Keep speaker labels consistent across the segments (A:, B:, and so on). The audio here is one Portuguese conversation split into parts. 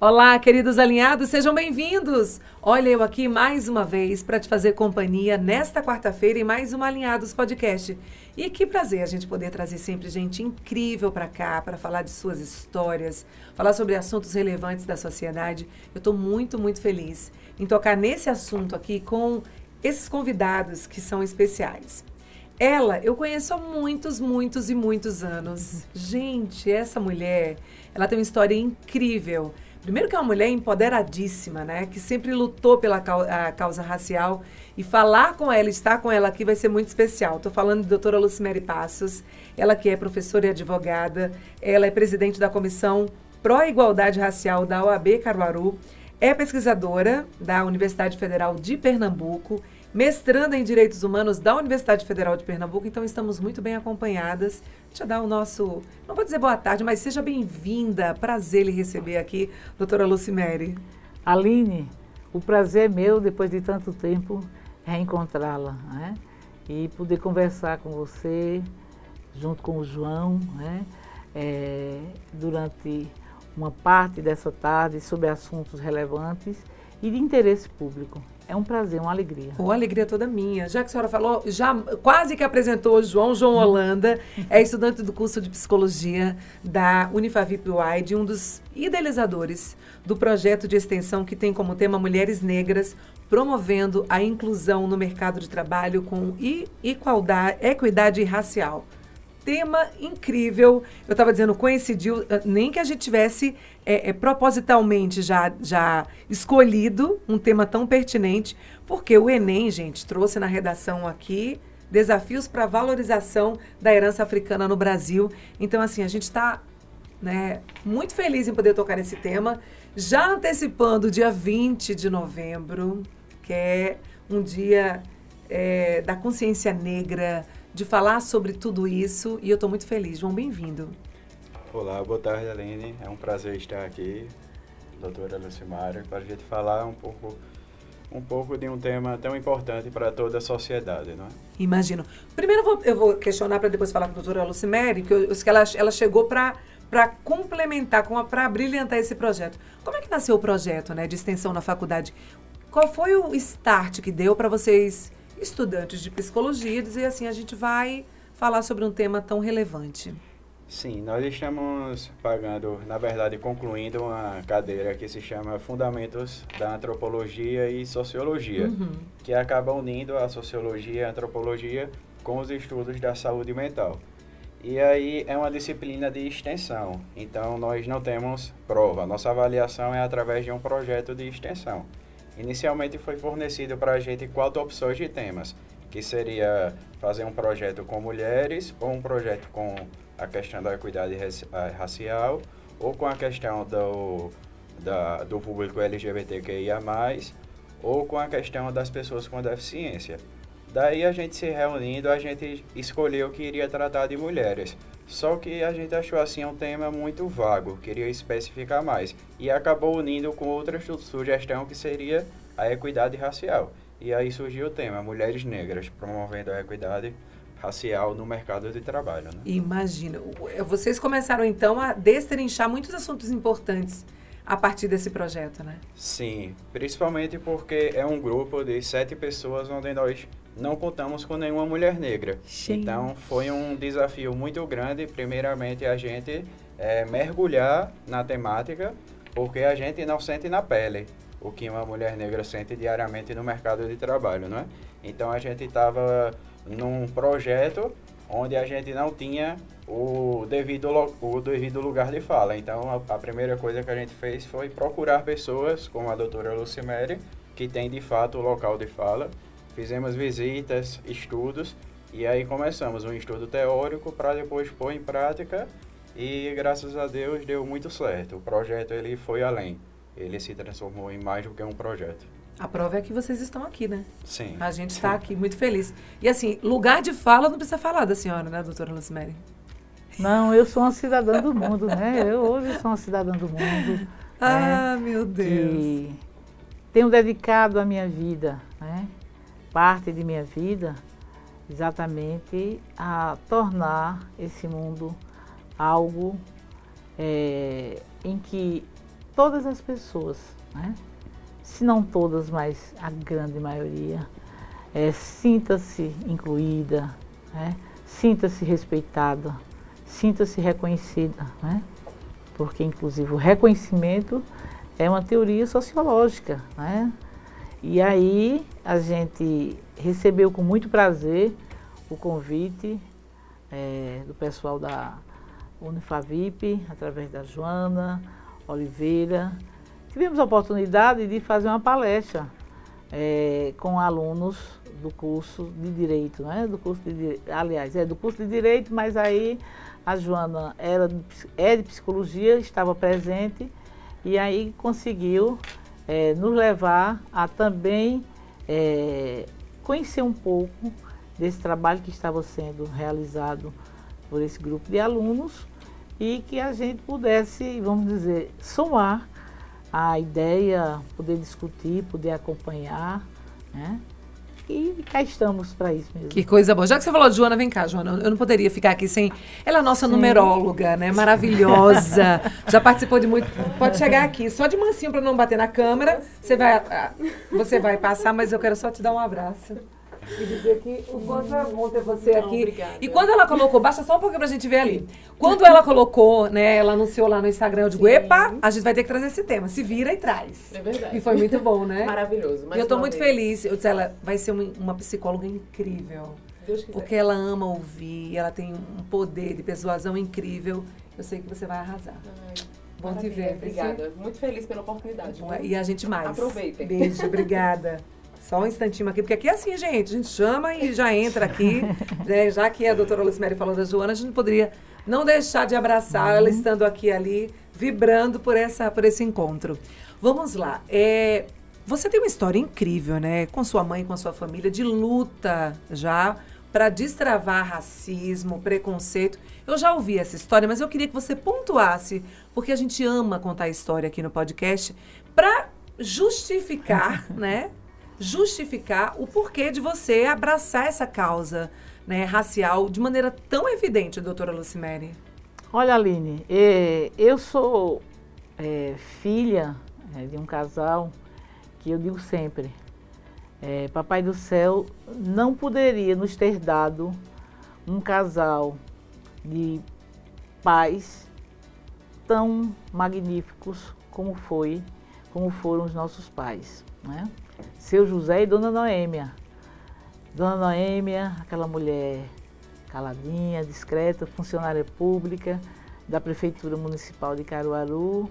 A: Olá, queridos alinhados, sejam bem-vindos! Olha eu aqui mais uma vez para te fazer companhia nesta quarta-feira em mais uma Alinhados Podcast. E que prazer a gente poder trazer sempre gente incrível para cá, para falar de suas histórias, falar sobre assuntos relevantes da sociedade. Eu estou muito, muito feliz em tocar nesse assunto aqui com esses convidados que são especiais. Ela, eu conheço há muitos, muitos e muitos anos. Gente, essa mulher, ela tem uma história incrível. Primeiro que é uma mulher empoderadíssima, né? Que sempre lutou pela causa racial. E falar com ela, estar com ela aqui vai ser muito especial. Estou falando de doutora Lucimere Passos. Ela que é professora e advogada. Ela é presidente da Comissão Pró-Igualdade Racial da OAB Caruaru. É pesquisadora da Universidade Federal de Pernambuco. Mestranda em Direitos Humanos da Universidade Federal de Pernambuco. Então, estamos muito bem acompanhadas. Deixa eu dar o nosso... Não vou dizer boa tarde, mas seja bem-vinda. Prazer lhe receber aqui, doutora Lucimere.
B: Aline, o prazer é meu, depois de tanto tempo, reencontrá-la, né? E poder conversar com você, junto com o João, né? Durante uma parte dessa tarde, sobre assuntos relevantes e de interesse público. É um prazer, uma alegria.
A: Uma alegria toda minha. Já que a senhora falou, já quase que apresentou o João Holanda, é estudante do curso de Psicologia da Unifavip-Wide, um dos idealizadores do projeto de extensão que tem como tema Mulheres Negras, promovendo a inclusão no mercado de trabalho com equidade racial. Tema incrível, eu estava dizendo, coincidiu, nem que a gente tivesse propositalmente já escolhido um tema tão pertinente, porque o Enem, gente, trouxe na redação aqui desafios para a valorização da herança africana no Brasil. Então, assim, a gente está, né, muito feliz em poder tocar nesse tema, já antecipando o dia 20 de novembro, que é um dia da consciência negra, de falar sobre tudo isso, e eu estou muito feliz. João, bem-vindo.
C: Olá, boa tarde, Aline. É um prazer estar aqui, doutora Lucimere, para a gente falar um pouco de um tema tão importante para toda a sociedade, não é?
A: Imagino. Primeiro eu vou questionar para depois falar com a doutora Lucimere, que ela chegou para complementar, para brilhantar esse projeto. Como é que nasceu o projeto, né, de extensão na faculdade? Qual foi o start que deu para vocês, estudantes de psicologia, dizer assim, a gente vai falar sobre um tema tão relevante?
C: Sim, nós estamos concluindo uma cadeira que se chama Fundamentos da Antropologia e Sociologia, que acaba unindo a sociologia e a antropologia com os estudos da saúde mental. E aí é uma disciplina de extensão, então nós não temos prova, nossa avaliação é através de um projeto de extensão. Inicialmente foi fornecido para a gente 4 opções de temas, que seria fazer um projeto com mulheres, ou um projeto com a questão da equidade racial, ou com a questão do público LGBTQIA+, ou com a questão das pessoas com deficiência. Daí a gente se reunindo, a gente escolheu que iria tratar de mulheres. Só que a gente achou assim um tema muito vago, queria especificar mais. E acabou unindo com outra sugestão que seria a equidade racial. E aí surgiu o tema Mulheres Negras, promovendo a equidade racial no mercado de trabalho, né?
A: Imagina. Vocês começaram então a destrinchar muitos assuntos importantes a partir desse projeto, né?
C: Sim, principalmente porque é um grupo de 7 pessoas onde nós não contamos com nenhuma mulher negra.
A: Sim.
C: Então, foi um desafio muito grande, primeiramente, a gente mergulhar na temática, porque a gente não sente na pele o que uma mulher negra sente diariamente no mercado de trabalho, não é? Então, a gente estava num projeto onde a gente não tinha o devido lugar de fala. Então, a primeira coisa que a gente fez foi procurar pessoas, como a doutora Lucimere, que tem, de fato, o local de fala. Fizemos visitas, estudos, e aí começamos um estudo teórico para depois pôr em prática, e graças a Deus deu muito certo. O projeto ele foi além, ele se transformou em mais do que um projeto.
A: A prova é que vocês estão aqui, né?
C: Sim.
A: A gente está aqui muito feliz. E assim, lugar de fala não precisa falar da senhora, né, doutora Lucimere?
B: Não, eu sou uma cidadã do mundo, né? Eu hoje sou uma cidadã do mundo.
A: Ah, meu Deus!
B: E tenho dedicado a minha vida, né? Parte de minha vida, exatamente a tornar esse mundo algo em que todas as pessoas, né? Se não todas, mas a grande maioria, sinta-se incluída, né? Sinta-se respeitada, sinta-se reconhecida, né? Porque, inclusive, o reconhecimento é uma teoria sociológica, né? E aí a gente recebeu com muito prazer o convite do pessoal da Unifavip, através da Joana Oliveira. Tivemos a oportunidade de fazer uma palestra com alunos do curso de Direito, né? Do curso do curso de Direito, mas aí a Joana é de Psicologia, estava presente e aí conseguiu nos levar a também conhecer um pouco desse trabalho que estava sendo realizado por esse grupo de alunos e que a gente pudesse, vamos dizer, somar a ideia, poder discutir, poder acompanhar, né? E cá estamos para isso mesmo.
A: Que coisa boa. Já que você falou de Joana, vem cá, Joana. Eu não poderia ficar aqui sem... Ela é a nossa numeróloga, né? Maravilhosa. Já participou de muito... Pode chegar aqui, só de mansinho para não bater na câmera. Você vai passar, mas eu quero só te dar um abraço. E dizer que o quanto é bom ter você aqui.
D: Obrigada.
A: E quando ela colocou, baixa só um pouquinho pra gente ver ali. Quando ela colocou, né, ela anunciou lá no Instagram, eu digo, epa, a gente vai ter que trazer esse tema. Se vira e traz.
D: É verdade.
A: E foi muito bom, né?
D: Maravilhoso.
A: E eu tô muito feliz. Eu disse, ela vai ser uma psicóloga incrível.
D: Deus quiser.
A: Porque ela ama ouvir, ela tem um poder de persuasão incrível. Eu sei que você vai arrasar.
D: Ai,
A: Bom te
D: maravilha.
A: ver.
D: Obrigada. Muito feliz pela oportunidade.
A: Bom, e a gente mais.
D: Aproveitem.
A: Beijo, obrigada. Só um instantinho aqui, porque aqui é assim, gente, a gente chama e já entra aqui, né? Já que a doutora Lucimere falou da Joana, a gente poderia não deixar de abraçar ela estando aqui ali, vibrando por esse encontro. Vamos lá, você tem uma história incrível, né? Com sua mãe, com a sua família, de luta já para destravar racismo, preconceito. Eu já ouvi essa história, mas eu queria que você pontuasse, porque a gente ama contar a história aqui no podcast, para justificar, né? Justificar o porquê de você abraçar essa causa, né, racial de maneira tão evidente, doutora Lucimere.
B: Olha, Aline, eu sou filha de um casal que eu digo sempre, Papai do Céu não poderia nos ter dado um casal de pais tão magníficos como foram os nossos pais, né? Seu José e Dona Noêmia. Dona Noêmia, aquela mulher caladinha, discreta, funcionária pública da Prefeitura Municipal de Caruaru.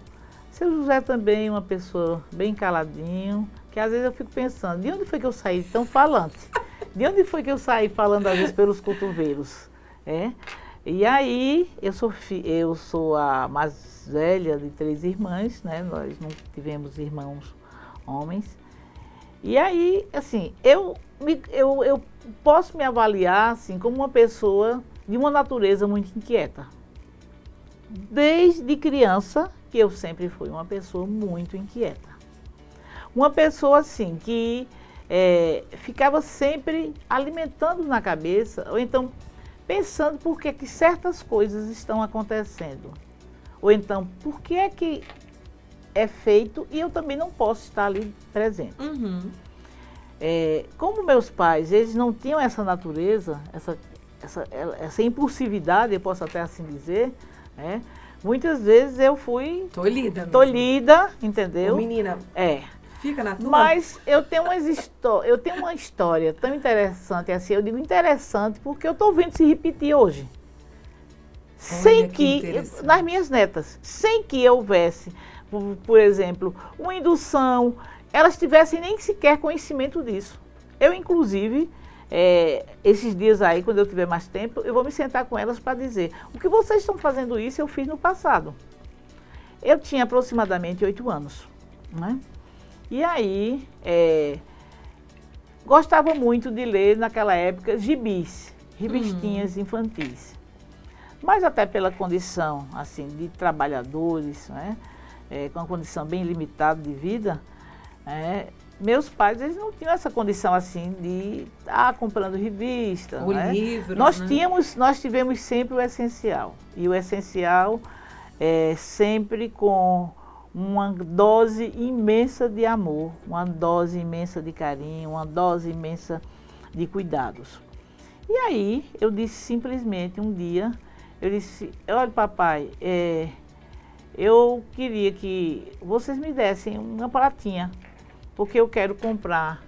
B: Seu José também, uma pessoa bem caladinho, que às vezes eu fico pensando, de onde foi que eu saí tão falante? De onde foi que eu saí falando às vezes pelos cotovelos? E aí, eu sou a mais velha de 3 irmãs, né? Nós não tivemos irmãos homens. E aí, assim, eu posso me avaliar assim, como uma pessoa de uma natureza muito inquieta. Desde criança, que eu sempre fui uma pessoa muito inquieta. Uma pessoa, assim, que ficava sempre alimentando na cabeça, ou então pensando por que certas coisas estão acontecendo. Ou então, por que é que é feito e eu também não posso estar ali presente.
A: Uhum.
B: Como meus pais, eles não tinham essa natureza, essa impulsividade, eu posso até assim dizer, né? Muitas vezes eu fui tolhida, entendeu?
A: Ô, menina, fica na tua.
B: Mas eu tenho uma história tão interessante, assim, eu digo interessante porque eu estou vendo se repetir hoje. Sem que nas minhas netas, sem que houvesse, por exemplo, uma indução, elas tivessem nem sequer conhecimento disso. Eu, inclusive, esses dias aí, quando eu tiver mais tempo, eu vou me sentar com elas para dizer, o que vocês estão fazendo isso, eu fiz no passado. Eu tinha aproximadamente 8 anos, né? E aí, gostava muito de ler, naquela época, revistinhas infantis. Mas até pela condição, assim, de trabalhadores, né? Com uma condição bem limitada de vida, meus pais, eles não tinham essa condição assim de estar comprando revista.
A: Livros,
B: nós tivemos sempre o essencial. E o essencial sempre com uma dose imensa de amor, uma dose imensa de carinho, uma dose imensa de cuidados. E aí eu disse simplesmente um dia, eu disse, olha papai, eu queria que vocês me dessem uma pratinha, porque eu quero comprar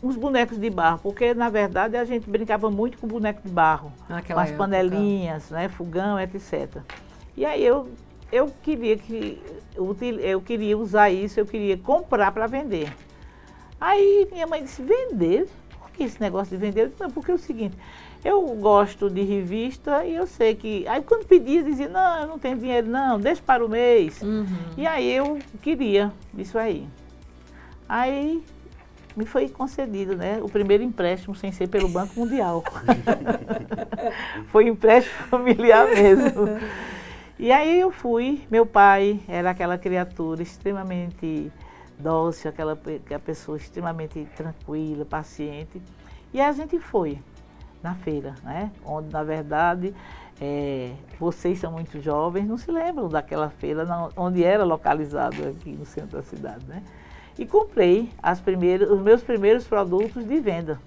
B: uns bonecos de barro, porque na verdade a gente brincava muito com boneco de barro, com as panelinhas, né, fogão, etc. E aí eu queria usar isso, eu queria comprar para vender. Aí minha mãe disse, vender? Por que esse negócio de vender? Eu disse, não, porque é o seguinte, eu gosto de revista e eu sei que... Aí quando pedia, dizia, não, eu não tenho dinheiro não, deixa para o mês. E aí eu queria isso aí. Aí me foi concedido, né, o primeiro empréstimo sem ser pelo Banco Mundial. Foi empréstimo familiar mesmo. E aí eu fui, meu pai era aquela criatura extremamente dócil, aquela pessoa extremamente tranquila, paciente. E a gente foi na feira, né? Onde, na verdade, vocês são muito jovens, não se lembram daquela feira onde era localizado aqui no centro da cidade, né? E comprei os meus primeiros produtos de venda.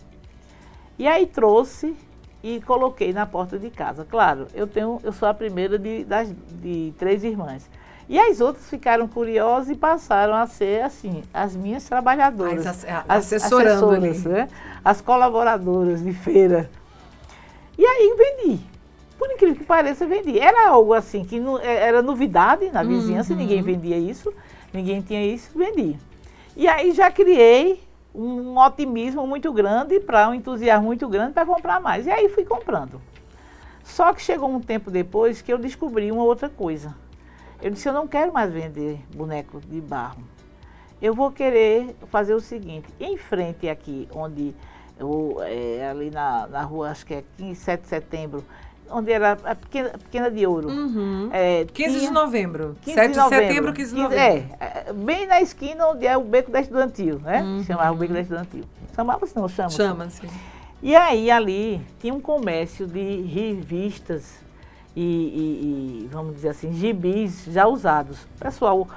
B: E aí trouxe e coloquei na porta de casa. Claro, eu sou a primeira de 3 irmãs. E as outras ficaram curiosas e passaram a ser, assim, as minhas trabalhadoras.
A: Assessorando ali.
B: Né? As colaboradoras de feira. E aí vendi. Por incrível que pareça, vendi. Era algo assim, que era novidade na vizinhança, ninguém vendia isso, ninguém tinha isso, vendi. E aí já criei um otimismo muito grande, um entusiasmo muito grande para comprar mais. E aí fui comprando. Só que chegou um tempo depois que eu descobri uma outra coisa. Eu disse, eu não quero mais vender boneco de barro. Eu vou querer fazer o seguinte, em frente aqui, onde ali na rua, acho que é 7 de setembro, onde era a Pequena de Ouro.
A: 15 de novembro.
B: 7
A: de setembro, 15 de novembro.
B: Bem na esquina onde é o Beco da Estudantil, né? Chamava o Beco da Estudantil. Chamava-se não, chama-se.
A: Chama-se.
B: E aí ali tinha um comércio de revistas e vamos dizer assim, gibis já usados. O pessoal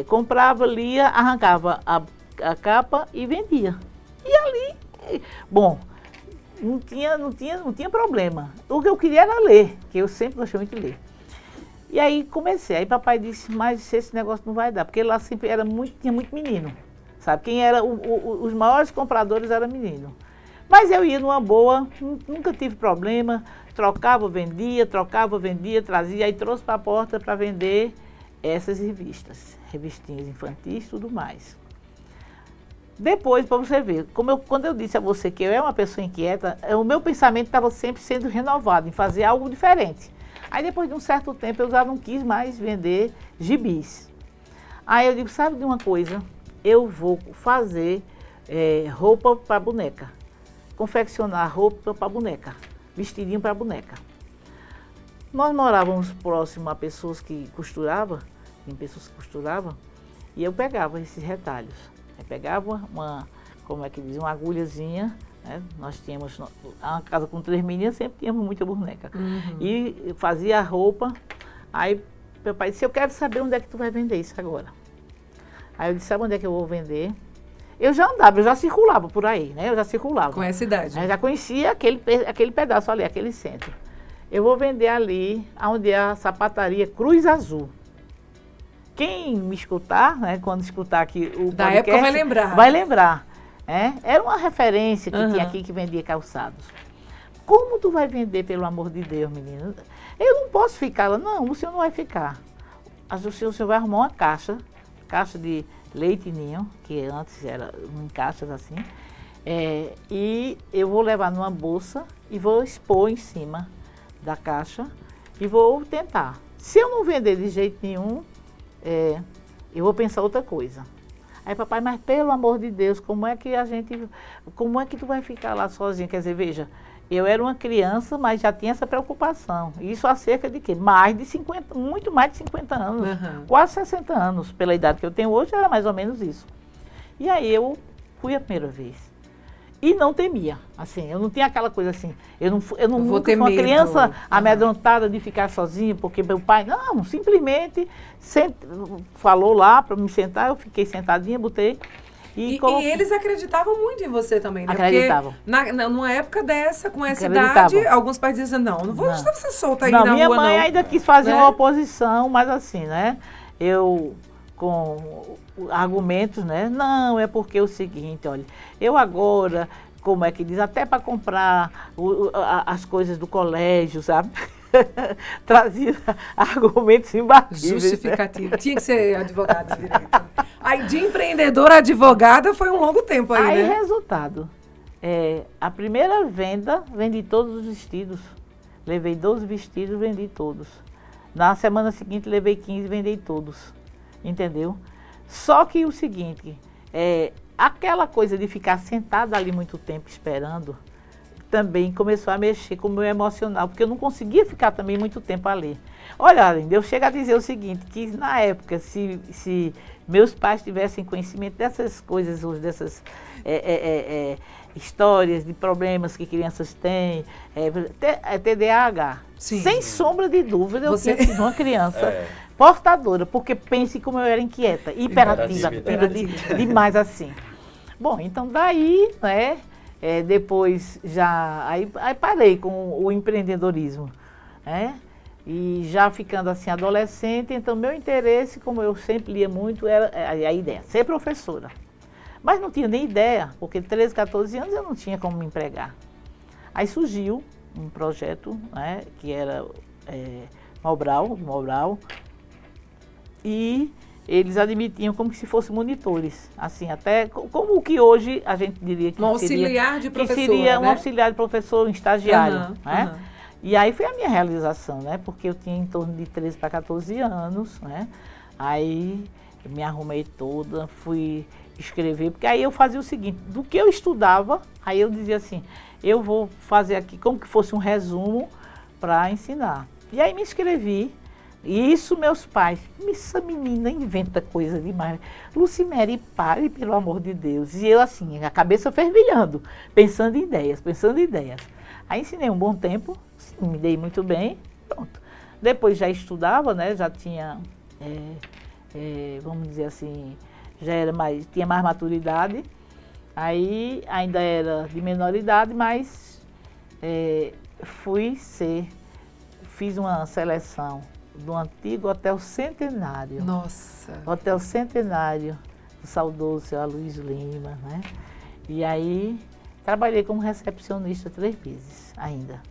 B: comprava, lia, arrancava a capa e vendia. E ali, bom, não tinha problema. O que eu queria era ler, que eu sempre gostei muito de ler. E aí comecei. Aí papai disse, mas esse negócio não vai dar, porque lá sempre tinha muito menino. Sabe, quem era os maiores compradores era menino. Mas eu ia numa boa, nunca tive problema, trocava, vendia, trazia, aí trouxe para a porta para vender essas revistas, revistinhas infantis e tudo mais. Depois, para você ver, quando eu disse a você que eu era uma pessoa inquieta, o meu pensamento estava sempre sendo renovado, em fazer algo diferente. Aí depois de um certo tempo eu já não quis mais vender gibis. Aí eu digo, sabe de uma coisa? Eu vou fazer roupa para boneca. Confeccionar roupa para boneca, vestidinho para boneca. Nós morávamos próximo a pessoas que costuravam, e eu pegava esses retalhos. Eu pegava uma agulhazinha, né? Nós tínhamos uma casa com 3 meninas, sempre tínhamos muita boneca. E fazia a roupa, aí meu pai disse, eu quero saber onde é que tu vai vender isso agora. Aí eu disse, sabe onde é que eu vou vender? Eu já andava, eu já circulava por aí, né? Eu já circulava.
A: Com essa idade.
B: Eu já conhecia aquele pedaço ali, aquele centro. Eu vou vender ali, onde é a sapataria Cruz Azul. Quem me escutar, né? Quando escutar aqui o
A: da
B: podcast,
A: época vai lembrar.
B: Vai lembrar. Era uma referência que tinha aqui que vendia calçados. Como tu vai vender, pelo amor de Deus, menina? Eu não posso ficar lá. Não, o senhor não vai ficar. O senhor vai arrumar uma caixa de leite ninho, que antes era em caixas assim, e eu vou levar numa bolsa e vou expor em cima da caixa e vou tentar. Se eu não vender de jeito nenhum, eu vou pensar outra coisa. Aí papai, mas pelo amor de Deus, como é que tu vai ficar lá sozinha? Quer dizer, veja, eu era uma criança, mas já tinha essa preocupação. Isso há cerca de quê? Muito mais de 50 anos, quase 60 anos. Pela idade que eu tenho hoje, era mais ou menos isso. E aí eu fui a primeira vez. E não temia, assim, eu não tinha aquela coisa assim, eu não
A: Vou
B: nunca
A: ter
B: fui uma
A: medo.
B: criança amedrontada de ficar sozinha, porque meu pai, não, simplesmente falou lá para me sentar, eu fiquei sentadinha, botei
A: E
B: coloquei.
A: eles acreditavam muito em você também, né?
B: Acreditavam.
A: Porque numa época dessa, com essa
B: Acreditavam.
A: idade, alguns pais dizem, não vou
B: Não.
A: deixar você solta aí
B: Não,
A: na
B: minha
A: rua,
B: mãe
A: não.
B: ainda quis fazer
A: Né?
B: uma oposição, mas assim, né? Eu, com argumentos, né? Não, é porque é o seguinte, olha, eu agora, como é que diz, até para comprar as coisas do colégio, sabe? Trazia argumentos imbatíveis.
A: Justificativo. Tinha que ser advogado de direito. Aí, de empreendedora a advogada, foi um longo tempo aí, né?
B: Resultado. A primeira venda, vendi todos os vestidos. Levei 12 vestidos, vendi todos. Na semana seguinte, levei 15, vendi todos. Entendeu? Só que o seguinte, aquela coisa de ficar sentada ali muito tempo esperando, também começou a mexer com o meu emocional, porque eu não conseguia ficar também muito tempo ali. Olha, Aline, eu chego a dizer o seguinte, que na época, se meus pais tivessem conhecimento dessas coisas, dessas histórias de problemas que crianças têm, TDAH,
A: Sim.
B: sem sombra de dúvida,
A: Você-
B: eu tinha sido uma criança portadora, porque pense como eu era inquieta, hiperativa,
A: Hiperativa.
B: demais assim. Bom, então daí, né, depois já, aí parei com o empreendedorismo, né, e já ficando assim adolescente, então meu interesse, como eu sempre lia muito, era a ideia, ser professora. Mas não tinha nem ideia, porque 13, 14 anos eu não tinha como me empregar. Aí surgiu um projeto, né, que era Mobral, e eles admitiam como se fossem monitores, assim, até como o que hoje a gente diria que
A: Um auxiliar de professora,
B: que seria um
A: né?
B: auxiliar de professor, um estagiário,
A: Aham,
B: né?
A: aham.
B: E aí foi a minha realização, né? Porque eu tinha em torno de 13 para 14 anos, né? Aí eu me arrumei toda, fui escrever, porque aí eu fazia o seguinte, do que eu estudava, aí eu dizia assim, eu vou fazer aqui como que fosse um resumo para ensinar. E aí me inscrevi, e isso meus pais, essa menina inventa coisa demais. Lucimere, pare, pelo amor de Deus. E eu assim, a cabeça fervilhando, pensando em ideias. Aí ensinei um bom tempo, me dei muito bem, pronto. Depois já estudava, né, já tinha, vamos dizer assim, tinha mais maturidade. Aí ainda era de menor idade, mas fiz uma seleção do antigo Hotel Centenário.
A: Nossa.
B: Hotel Centenário, do saudoso seu Aloysio Lima, né? E aí trabalhei como recepcionista 3 meses ainda.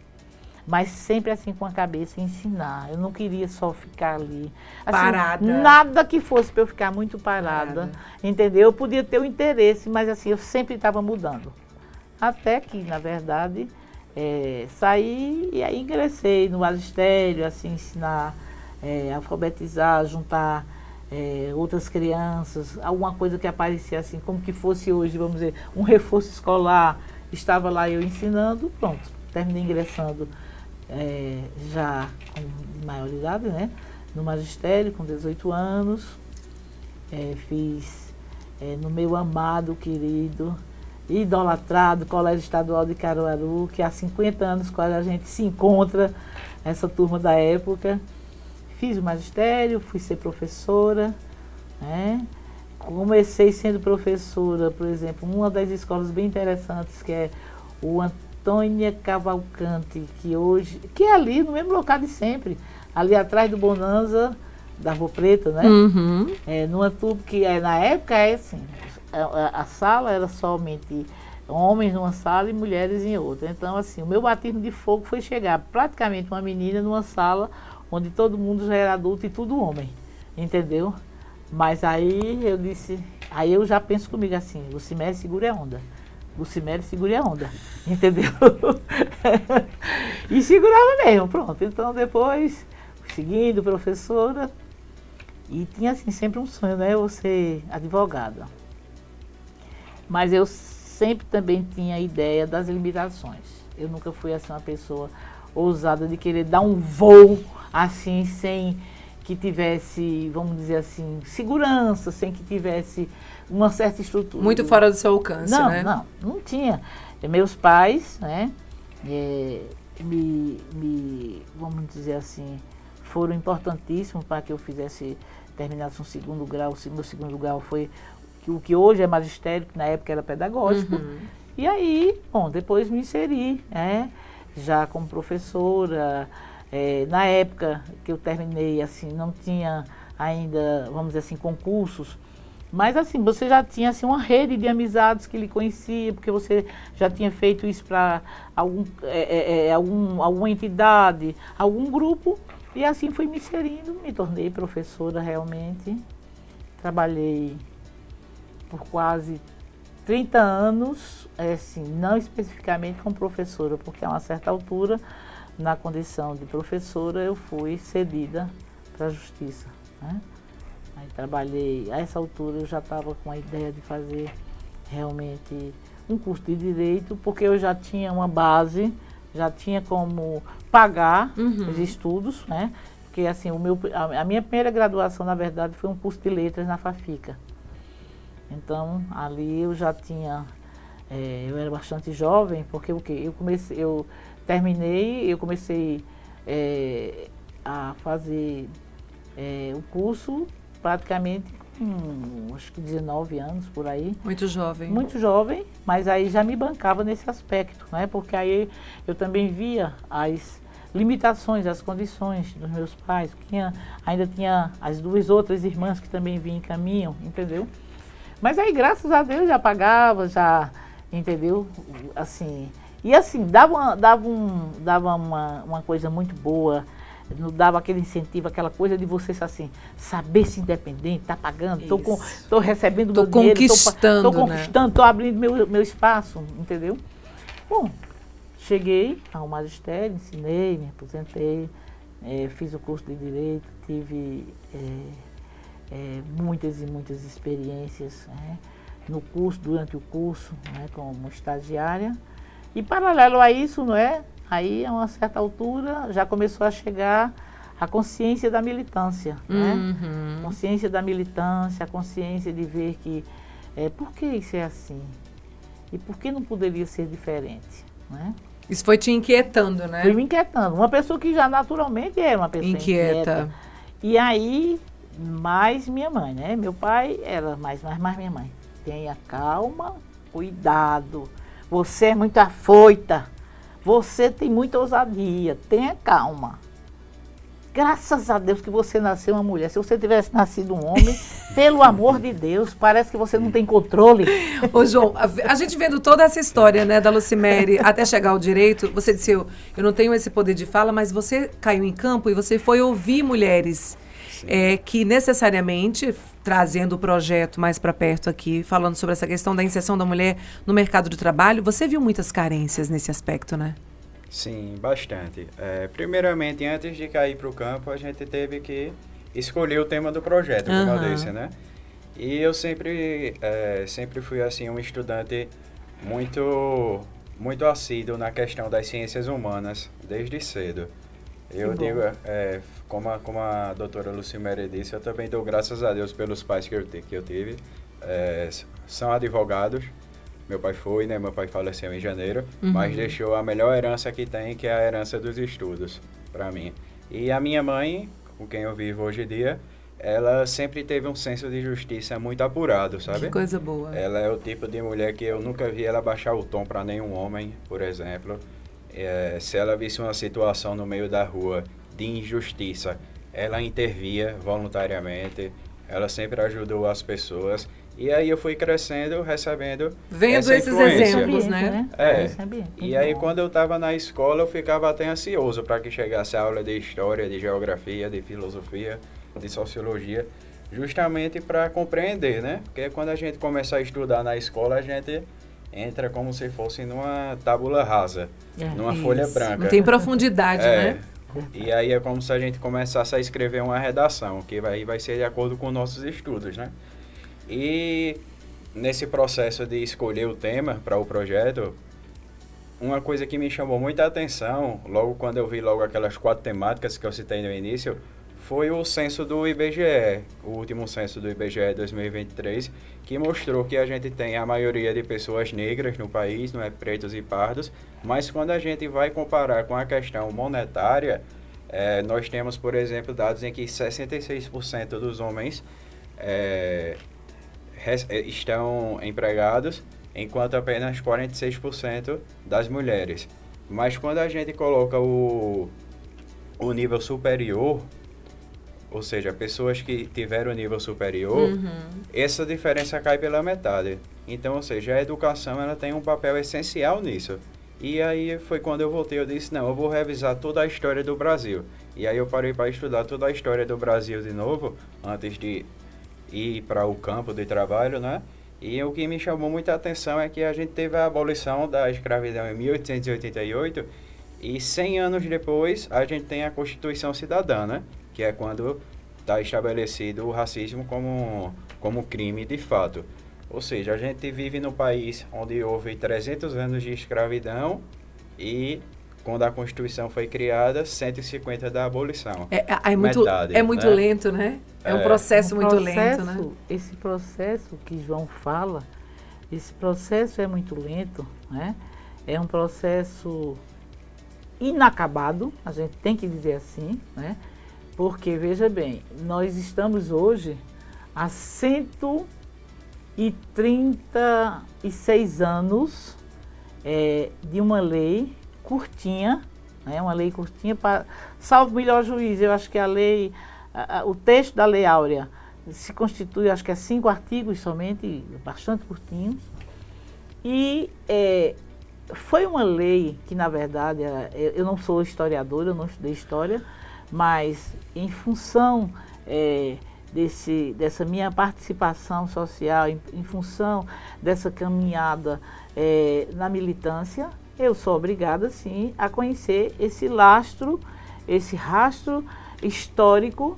B: Mas sempre assim com a cabeça em ensinar. Eu não queria só ficar ali. Assim,
A: Parada.
B: Nada que fosse para eu ficar muito parada, entendeu? Eu podia ter o interesse, mas assim, eu sempre estava mudando. Até que, na verdade, saí e aí ingressei no magistério, assim, ensinar, alfabetizar, juntar outras crianças, alguma coisa que aparecia assim, como que fosse hoje, vamos dizer, um reforço escolar, estava lá eu ensinando, pronto, terminei ingressando já com maioridade, né, no magistério, com 18 anos, fiz no meu amado, querido, idolatrado Colégio Estadual de Caruaru, que há 50 anos quase a gente se encontra, essa turma da época. Fiz o magistério, fui ser professora, né? Comecei sendo professora, por exemplo, uma das escolas bem interessantes, que é o Antônia Cavalcante, que é ali no mesmo local de sempre, ali atrás do Bonanza, da Rua Preta, né?
A: Uhum.
B: Numa turma que na época assim, a sala era somente homens numa sala e mulheres em outra. Então, assim, o meu batismo de fogo foi chegar praticamente uma menina numa sala onde todo mundo já era adulto e tudo homem, entendeu? Mas aí eu disse, aí eu já penso comigo assim, Lucimere, segure a onda. Lucimere, segure a onda, entendeu? E segurava mesmo, pronto. Então depois, seguindo professora, e tinha assim sempre um sonho, né? Eu ser advogada. Mas eu sempre também tinha a ideia das limitações. Eu nunca fui assim uma pessoa ousada de querer dar um voo assim, sem que tivesse, vamos dizer assim, segurança, sem que tivesse uma certa estrutura.
A: Muito fora do seu alcance,
B: não,
A: né?
B: Não tinha. Meus pais, né, vamos dizer assim, foram importantíssimos para que eu terminasse um segundo grau. O meu segundo grau foi o que hoje é magistério, que na época era pedagógico. E aí, bom, depois me inseri, já como professora. Na época que eu terminei, assim, não tinha ainda, vamos dizer assim, concursos, mas assim, você já tinha assim, uma rede de amizades que lhe conhecia, porque você já tinha feito isso para alguma entidade, algum grupo, e assim fui me inserindo, me tornei professora realmente. Trabalhei por quase 30 anos, assim, não especificamente como professora, porque a uma certa altura, na condição de professora, eu fui cedida para a justiça, né? Aí trabalhei, a essa altura eu já estava com a ideia de fazer realmente um curso de direito, porque eu já tinha uma base, já tinha como pagar os estudos, né? Porque assim, a minha primeira graduação, na verdade, foi um curso de letras na FAFICA. Então, ali eu já tinha, eu era bastante jovem, porque o quê? Eu comecei a fazer o curso praticamente com, acho que 19 anos, por aí.
A: Muito jovem. Muito
B: jovem, mas aí já me bancava nesse aspecto, né? Porque aí eu também via as limitações, as condições dos meus pais. Ainda tinha as duas outras irmãs que também vinham em caminho, entendeu? Mas aí, graças a Deus, já pagava, entendeu? Assim... E assim, dava uma coisa muito boa, dava aquele incentivo, aquela coisa de você assim, saber se independente, tá pagando, tô recebendo meu dinheiro, tô conquistando, tô abrindo meu espaço, entendeu? Bom, cheguei ao magistério, ensinei, me aposentei, fiz o curso de Direito, tive muitas e muitas experiências, no curso, durante o curso, como estagiária. E paralelo a isso, não é? Aí, a uma certa altura, já começou a chegar a consciência da militância, né? Consciência da militância, a consciência de ver que, por que isso é assim? E por que não poderia ser diferente, né?
A: Isso foi te inquietando, né?
B: Foi me inquietando. Uma pessoa que já naturalmente é uma pessoa inquieta. E aí, mais minha mãe, né? Meu pai era mais minha mãe. Tenha calma, cuidado. Você é muito afoita, você tem muita ousadia, tenha calma. Graças a Deus que você nasceu uma mulher. Se você tivesse nascido um homem, pelo amor de Deus, parece que você não tem controle.
A: Ô João, a gente vendo toda essa história, né, da Lucimere até chegar ao direito, você disse, eu não tenho esse poder de fala, mas você caiu em campo e você foi ouvir mulheres que necessariamente, trazendo o projeto mais para perto aqui, falando sobre essa questão da inserção da mulher no mercado de trabalho, você viu muitas carências nesse aspecto, né?
C: Sim, bastante. Primeiramente, antes de cair para o campo, a gente teve que escolher o tema do projeto, como eu disse, né? E eu sempre fui assim um estudante muito assíduo na questão das ciências humanas, desde cedo. Eu digo, como a doutora Lucimere disse, eu também dou graças a Deus pelos pais que eu tive. São advogados. Meu pai foi, né? Meu pai faleceu em janeiro, mas deixou a melhor herança que tem, que é a herança dos estudos, para mim. E a minha mãe, com quem eu vivo hoje em dia, ela sempre teve um senso de justiça muito apurado, sabe?
A: Que coisa boa.
C: Ela é o tipo de mulher que eu nunca vi ela baixar o tom para nenhum homem, por exemplo. Se ela visse uma situação no meio da rua de injustiça, ela intervia voluntariamente, ela sempre ajudou as pessoas. E aí eu fui crescendo, recebendo
A: vendo esses exemplos, né?
C: E aí quando eu estava na escola, eu ficava até ansioso para que chegasse a aula de história, de geografia, de filosofia, de sociologia, justamente para compreender, né? Porque quando a gente começa a estudar na escola, a gente entra como se fosse numa tábula rasa, numa folha branca.
A: Não tem profundidade, né?
C: E aí é como se a gente começasse a escrever uma redação, que vai ser de acordo com nossos estudos, né? E nesse processo de escolher o tema para o projeto, uma coisa que me chamou muita atenção, logo quando eu vi aquelas 4 temáticas que eu citei no início, foi o censo do IBGE, o último censo do IBGE 2023, que mostrou que a gente tem a maioria de pessoas negras no país, não é, pretos e pardos, mas quando a gente vai comparar com a questão monetária, nós temos, por exemplo, dados em que 66% dos homens estão empregados, enquanto apenas 46% das mulheres. Mas quando a gente coloca o nível superior, ou seja, pessoas que tiveram o nível superior, essa diferença cai pela metade. Então, ou seja, a educação ela tem um papel essencial nisso. E aí foi quando eu voltei, eu disse, não, eu vou revisar toda a história do Brasil. E aí eu parei para estudar toda a história do Brasil de novo, antes de ir para o campo de trabalho, né? E o que me chamou muita atenção é que a gente teve a abolição da escravidão em 1888 e 100 anos depois a gente tem a Constituição Cidadã, né? Que é quando está estabelecido o racismo como crime de fato. Ou seja, a gente vive num país onde houve 300 anos de escravidão e quando a Constituição foi criada, 150 da abolição.
A: É muito lento, né? É um processo muito lento, né?
B: Esse processo que João fala, esse processo é muito lento, né? É um processo inacabado, a gente tem que dizer assim, né? Porque, veja bem, nós estamos hoje há 136 anos de uma lei curtinha, né? Uma lei curtinha, salvo melhor juízo, eu acho que a lei, o texto da Lei Áurea se constitui, acho que é 5 artigos somente, bastante curtinhos, e foi uma lei que, na verdade, eu não sou historiadora, eu não estudei história, mas em função dessa minha participação social, em função dessa caminhada na militância, eu sou obrigada, sim, a conhecer esse rastro histórico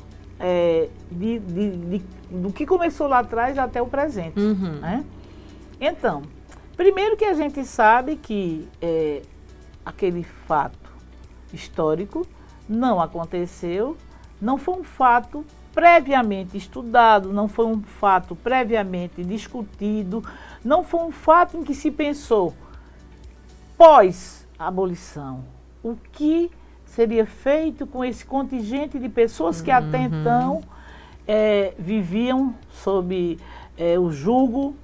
B: do que começou lá atrás até o presente. Né? Então, primeiro que a gente sabe que aquele fato histórico não aconteceu, não foi um fato previamente estudado, não foi um fato previamente discutido, não foi um fato em que se pensou pós-abolição, o que seria feito com esse contingente de pessoas que até então viviam sob o jugo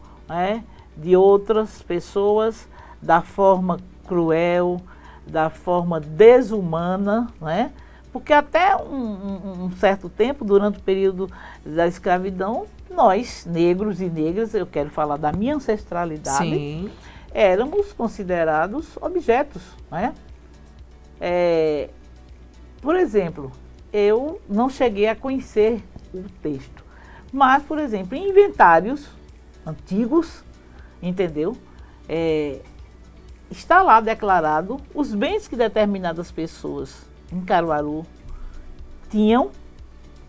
B: de outras pessoas, da forma cruel, da forma desumana, né? Porque até um certo tempo, durante o período da escravidão, nós, negros e negras, eu quero falar da minha ancestralidade, sim, éramos considerados objetos, né? Por exemplo, eu não cheguei a conhecer o texto, mas, por exemplo, em inventários antigos, entendeu? Está lá declarado os bens que determinadas pessoas em Caruaru tinham,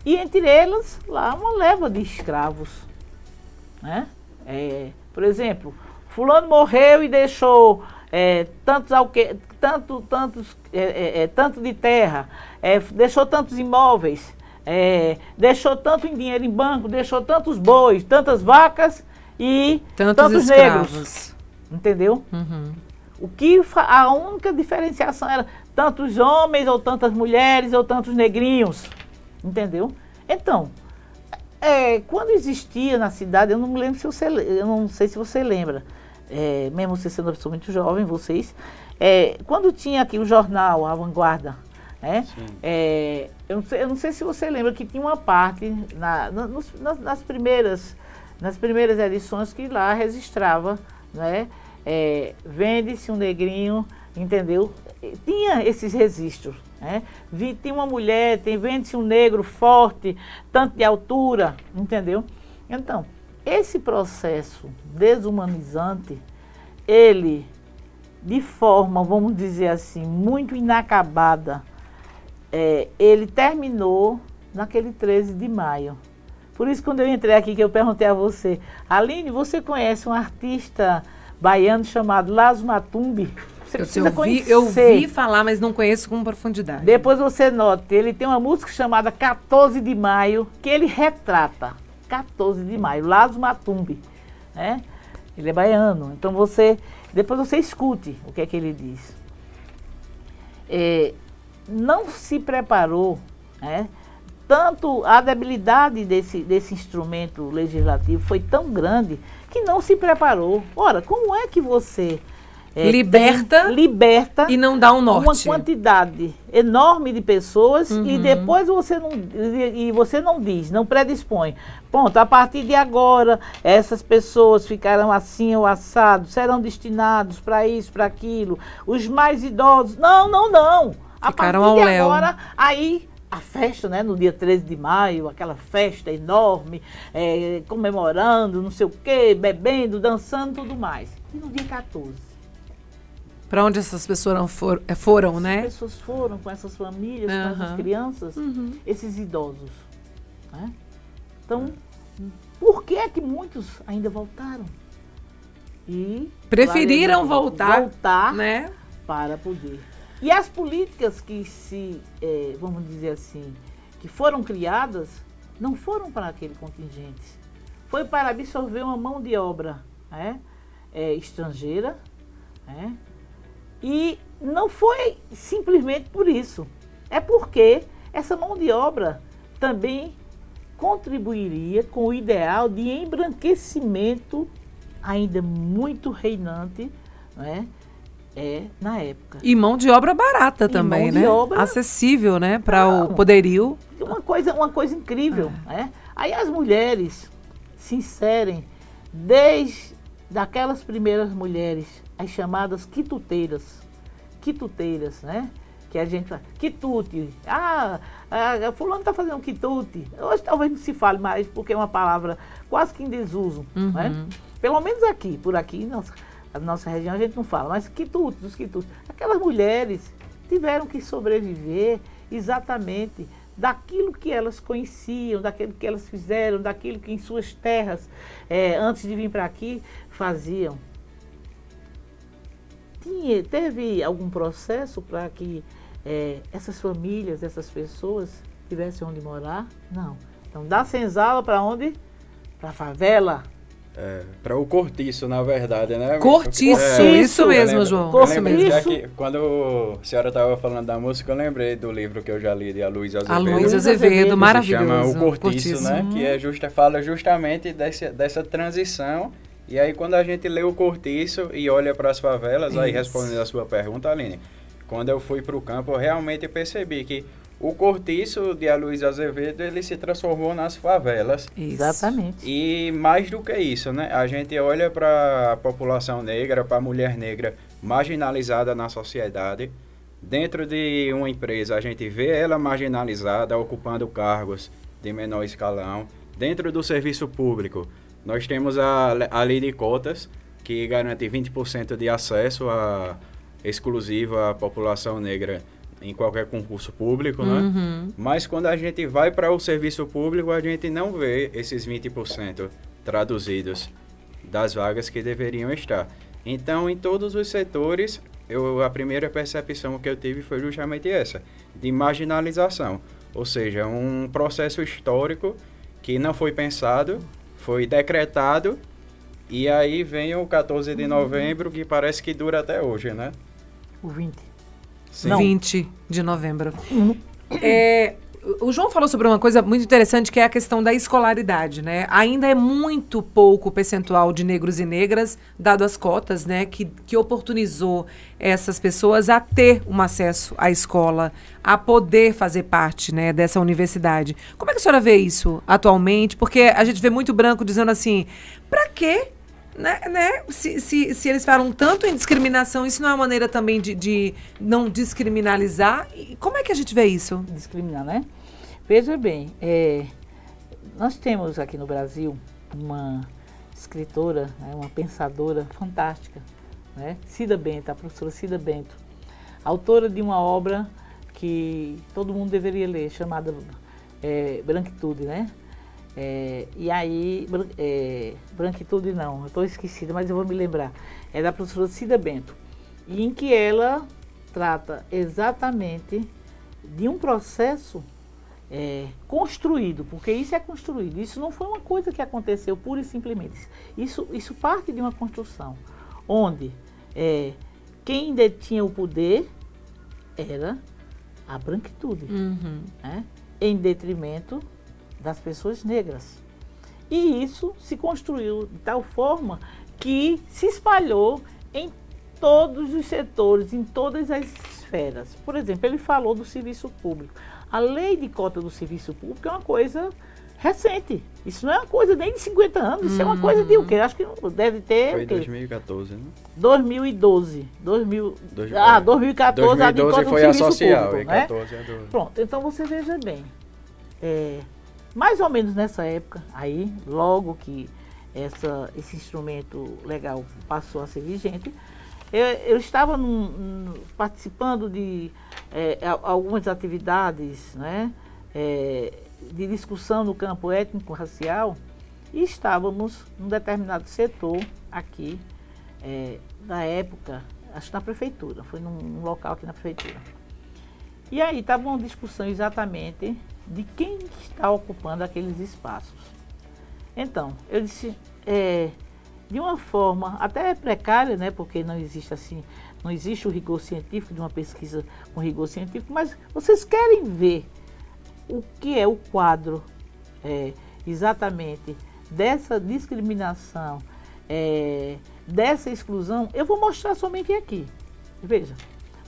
B: e entre elas lá uma leva de escravos, né? Por exemplo, fulano morreu e deixou tanto de terra, deixou tantos imóveis, deixou tanto em dinheiro em banco, deixou tantos bois, tantas vacas e tantos negros, entendeu? A única diferenciação era tantos homens, ou tantas mulheres, ou tantos negrinhos, entendeu? Então, quando existia na cidade, eu não me lembro eu não sei se você lembra, mesmo você sendo uma pessoa muito jovem, vocês, quando tinha aqui o jornal, a Vanguarda, eu não sei se você lembra que tinha uma parte nas primeiras edições que lá registrava, né? Vende-se um negrinho, entendeu? Tinha esses registros, né? Tinha uma mulher, vende-se um negro forte, tanto de altura, entendeu? Então, esse processo desumanizante, ele, de forma, vamos dizer assim, muito inacabada, ele terminou naquele 13 de maio. Por isso, quando eu entrei aqui, que eu perguntei a você, Aline, você conhece um artista baiano chamado Lazo Matumbi? Você precisa conhecer.
A: Eu vi falar, mas não conheço com profundidade.
B: Depois você nota, ele tem uma música chamada 14 de Maio, que ele retrata. 14 de Maio, Lázaro Matumbi, né? Ele é baiano, então depois você escute o que é que ele diz. Não se preparou, né? Tanto a debilidade desse instrumento legislativo foi tão grande que não se preparou. Ora, como é que você liberta
A: e não dá um norte?
B: Uma quantidade enorme de pessoas e depois você não diz, não predispõe. Ponto, a partir de agora, essas pessoas ficarão assim ou assado, serão destinados para isso, para aquilo. Os mais idosos, não. A
A: Ficaram
B: partir
A: ao
B: de
A: léu.
B: agora, aí a festa, né, no dia 13 de maio, aquela festa enorme, comemorando, não sei o quê, bebendo, dançando, tudo mais. E no dia 14?
A: Para onde essas pessoas foram, né?
B: As pessoas foram com essas famílias, com essas crianças, esses idosos. Né? Então, por que é que muitos ainda voltaram? E
A: preferiram voltar, né?
B: Para poder. E as políticas que vamos dizer assim, que foram criadas, não foram para aquele contingente. Foi para absorver uma mão de obra estrangeira, né? E não foi simplesmente por isso. É porque essa mão de obra também contribuiria com o ideal de embranquecimento ainda muito reinante, né? Na época.
A: E mão de obra barata também, né? Acessível, né? Para o poderio.
B: Uma coisa incrível, né? Aí as mulheres se inserem desde daquelas primeiras mulheres, as chamadas quituteiras, né? Que a gente fala, quitute, fulano está fazendo quitute. Hoje talvez não se fale mais, porque é uma palavra quase que em desuso, né? Pelo menos por aqui, na nossa região a gente não fala, mas os quitutes. Aquelas mulheres tiveram que sobreviver exatamente daquilo que elas conheciam, daquilo que elas fizeram, daquilo que em suas terras, antes de vir para aqui, faziam. Teve algum processo para que essas famílias, essas pessoas tivessem onde morar? Não. Então, da senzala para onde? Para a favela.
C: Para o cortiço, na verdade, né?
A: Cortiço, isso mesmo, João.
C: Quando a senhora estava falando da música, eu lembrei do livro que eu já li de Aloysio Azevedo.
A: Aloysio Azevedo, maravilhoso.
C: Se chama O Cortiço, né? Que fala justamente dessa transição. E aí, quando a gente lê o Cortiço e olha para as favelas, aí respondendo a sua pergunta, Aline, quando eu fui para o campo, eu realmente percebi que o Cortiço de Aloysio Azevedo, ele se transformou nas favelas.
B: Exatamente.
C: E mais do que isso, né? A gente olha para a população negra, para a mulher negra marginalizada na sociedade. Dentro de uma empresa, a gente vê ela marginalizada, ocupando cargos de menor escalão. Dentro do serviço público, nós temos a lei de cotas, que garante 20% de acesso exclusivo à população negra em qualquer concurso público, né? Mas quando a gente vai para o serviço público, a gente não vê esses 20% traduzidos das vagas que deveriam estar. Então, em todos os setores, a primeira percepção que eu tive foi justamente essa, de marginalização. Ou seja, um processo histórico que não foi pensado, foi decretado, e aí vem o 14 de novembro, que parece que dura até hoje, né?
B: O 20.
A: Sim. 20 de novembro. O João falou sobre uma coisa muito interessante, que é a questão da escolaridade, né? Ainda é muito pouco o percentual de negros e negras, dado as cotas, né? Que oportunizou essas pessoas a ter um acesso à escola, a poder fazer parte, né, dessa universidade. Como é que a senhora vê isso atualmente? Porque a gente vê muito branco dizendo assim, pra quê? Né? Se eles falam tanto em discriminação, isso não é uma maneira também de não descriminalizar? E como é que a gente vê isso?
B: Discriminar, né? Veja bem, nós temos aqui no Brasil uma escritora, né, uma pensadora fantástica, né? Cida Bento, a professora Cida Bento, autora de uma obra que todo mundo deveria ler, chamada Branquitude, né? E aí, Branquitude não, eu estou esquecida, mas eu vou me lembrar. É da professora Cida Bento. e em que ela trata exatamente de um processo construído, porque isso é construído. Isso não foi uma coisa que aconteceu pura e simplesmente. Isso parte de uma construção, onde quem detinha o poder era a branquitude, né? Em detrimento das pessoas negras. E isso se construiu de tal forma que se espalhou em todos os setores, em todas as esferas. Por exemplo, ele falou do serviço público. A lei de cota do serviço público é uma coisa recente. Isso não é uma coisa nem de 50 anos, isso é uma coisa de o quê? Acho que deve ter...
C: Foi em 2014, né?
B: 2012. 2014 a de
C: 2012
B: cota do
C: foi
B: serviço
C: a social,
B: público,
C: e
B: né?
C: 14 é do...
B: Pronto, então você veja bem. Mais ou menos nessa época, aí, logo que esse instrumento legal passou a ser vigente, eu estava participando de algumas atividades, né, de discussão no campo étnico-racial, e estávamos num determinado setor aqui, da época, acho que na prefeitura, foi num local aqui na prefeitura. E aí estava uma discussão exatamente de quem está ocupando aqueles espaços. Então, eu disse, de uma forma até precária, né, porque não existe o rigor científico de uma pesquisa com rigor científico, mas vocês querem ver o que é o quadro exatamente dessa discriminação, dessa exclusão? Eu vou mostrar somente aqui. Veja,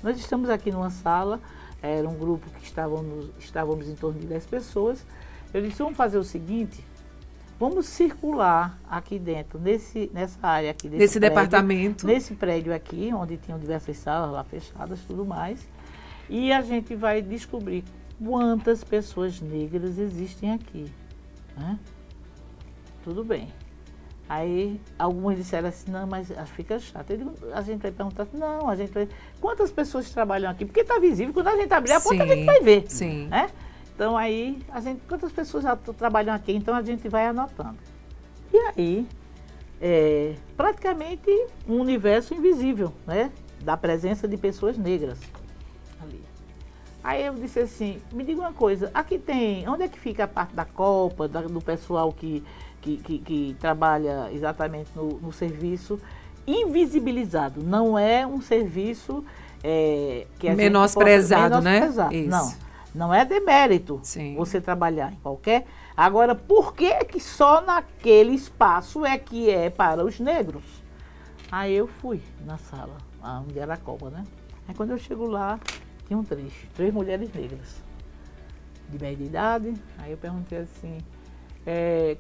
B: nós estamos aqui numa sala, era um grupo que estávamos em torno de 10 pessoas. Eu disse, vamos fazer o seguinte, vamos circular aqui dentro, nessa área aqui.
A: Nesse departamento.
B: Nesse prédio aqui, onde tinham diversas salas lá fechadas, tudo mais. E a gente vai descobrir quantas pessoas negras existem aqui, né? Tudo bem. Aí algumas disseram assim, não, mas fica chato. A gente vai perguntar assim, não, quantas pessoas trabalham aqui? Porque está visível, quando a gente abrir a porta, a gente vai ver.
A: Sim.
B: Né? Então aí, quantas pessoas já trabalham aqui? Então a gente vai anotando. E aí, praticamente um universo invisível, né? Da presença de pessoas negras ali. Aí eu disse assim, me diga uma coisa, aqui tem, onde é que fica a parte da copa, do pessoal que trabalha exatamente no serviço invisibilizado? Não é um serviço que a
A: menosprezado, né?
B: Isso. Não é demérito.
A: Sim.
B: Você trabalhar em qualquer... Agora, por que só naquele espaço que é para os negros? Aí eu fui na sala, onde era a copa, né? Aí quando eu chego lá, tinham três mulheres negras, de média idade. Aí eu perguntei assim,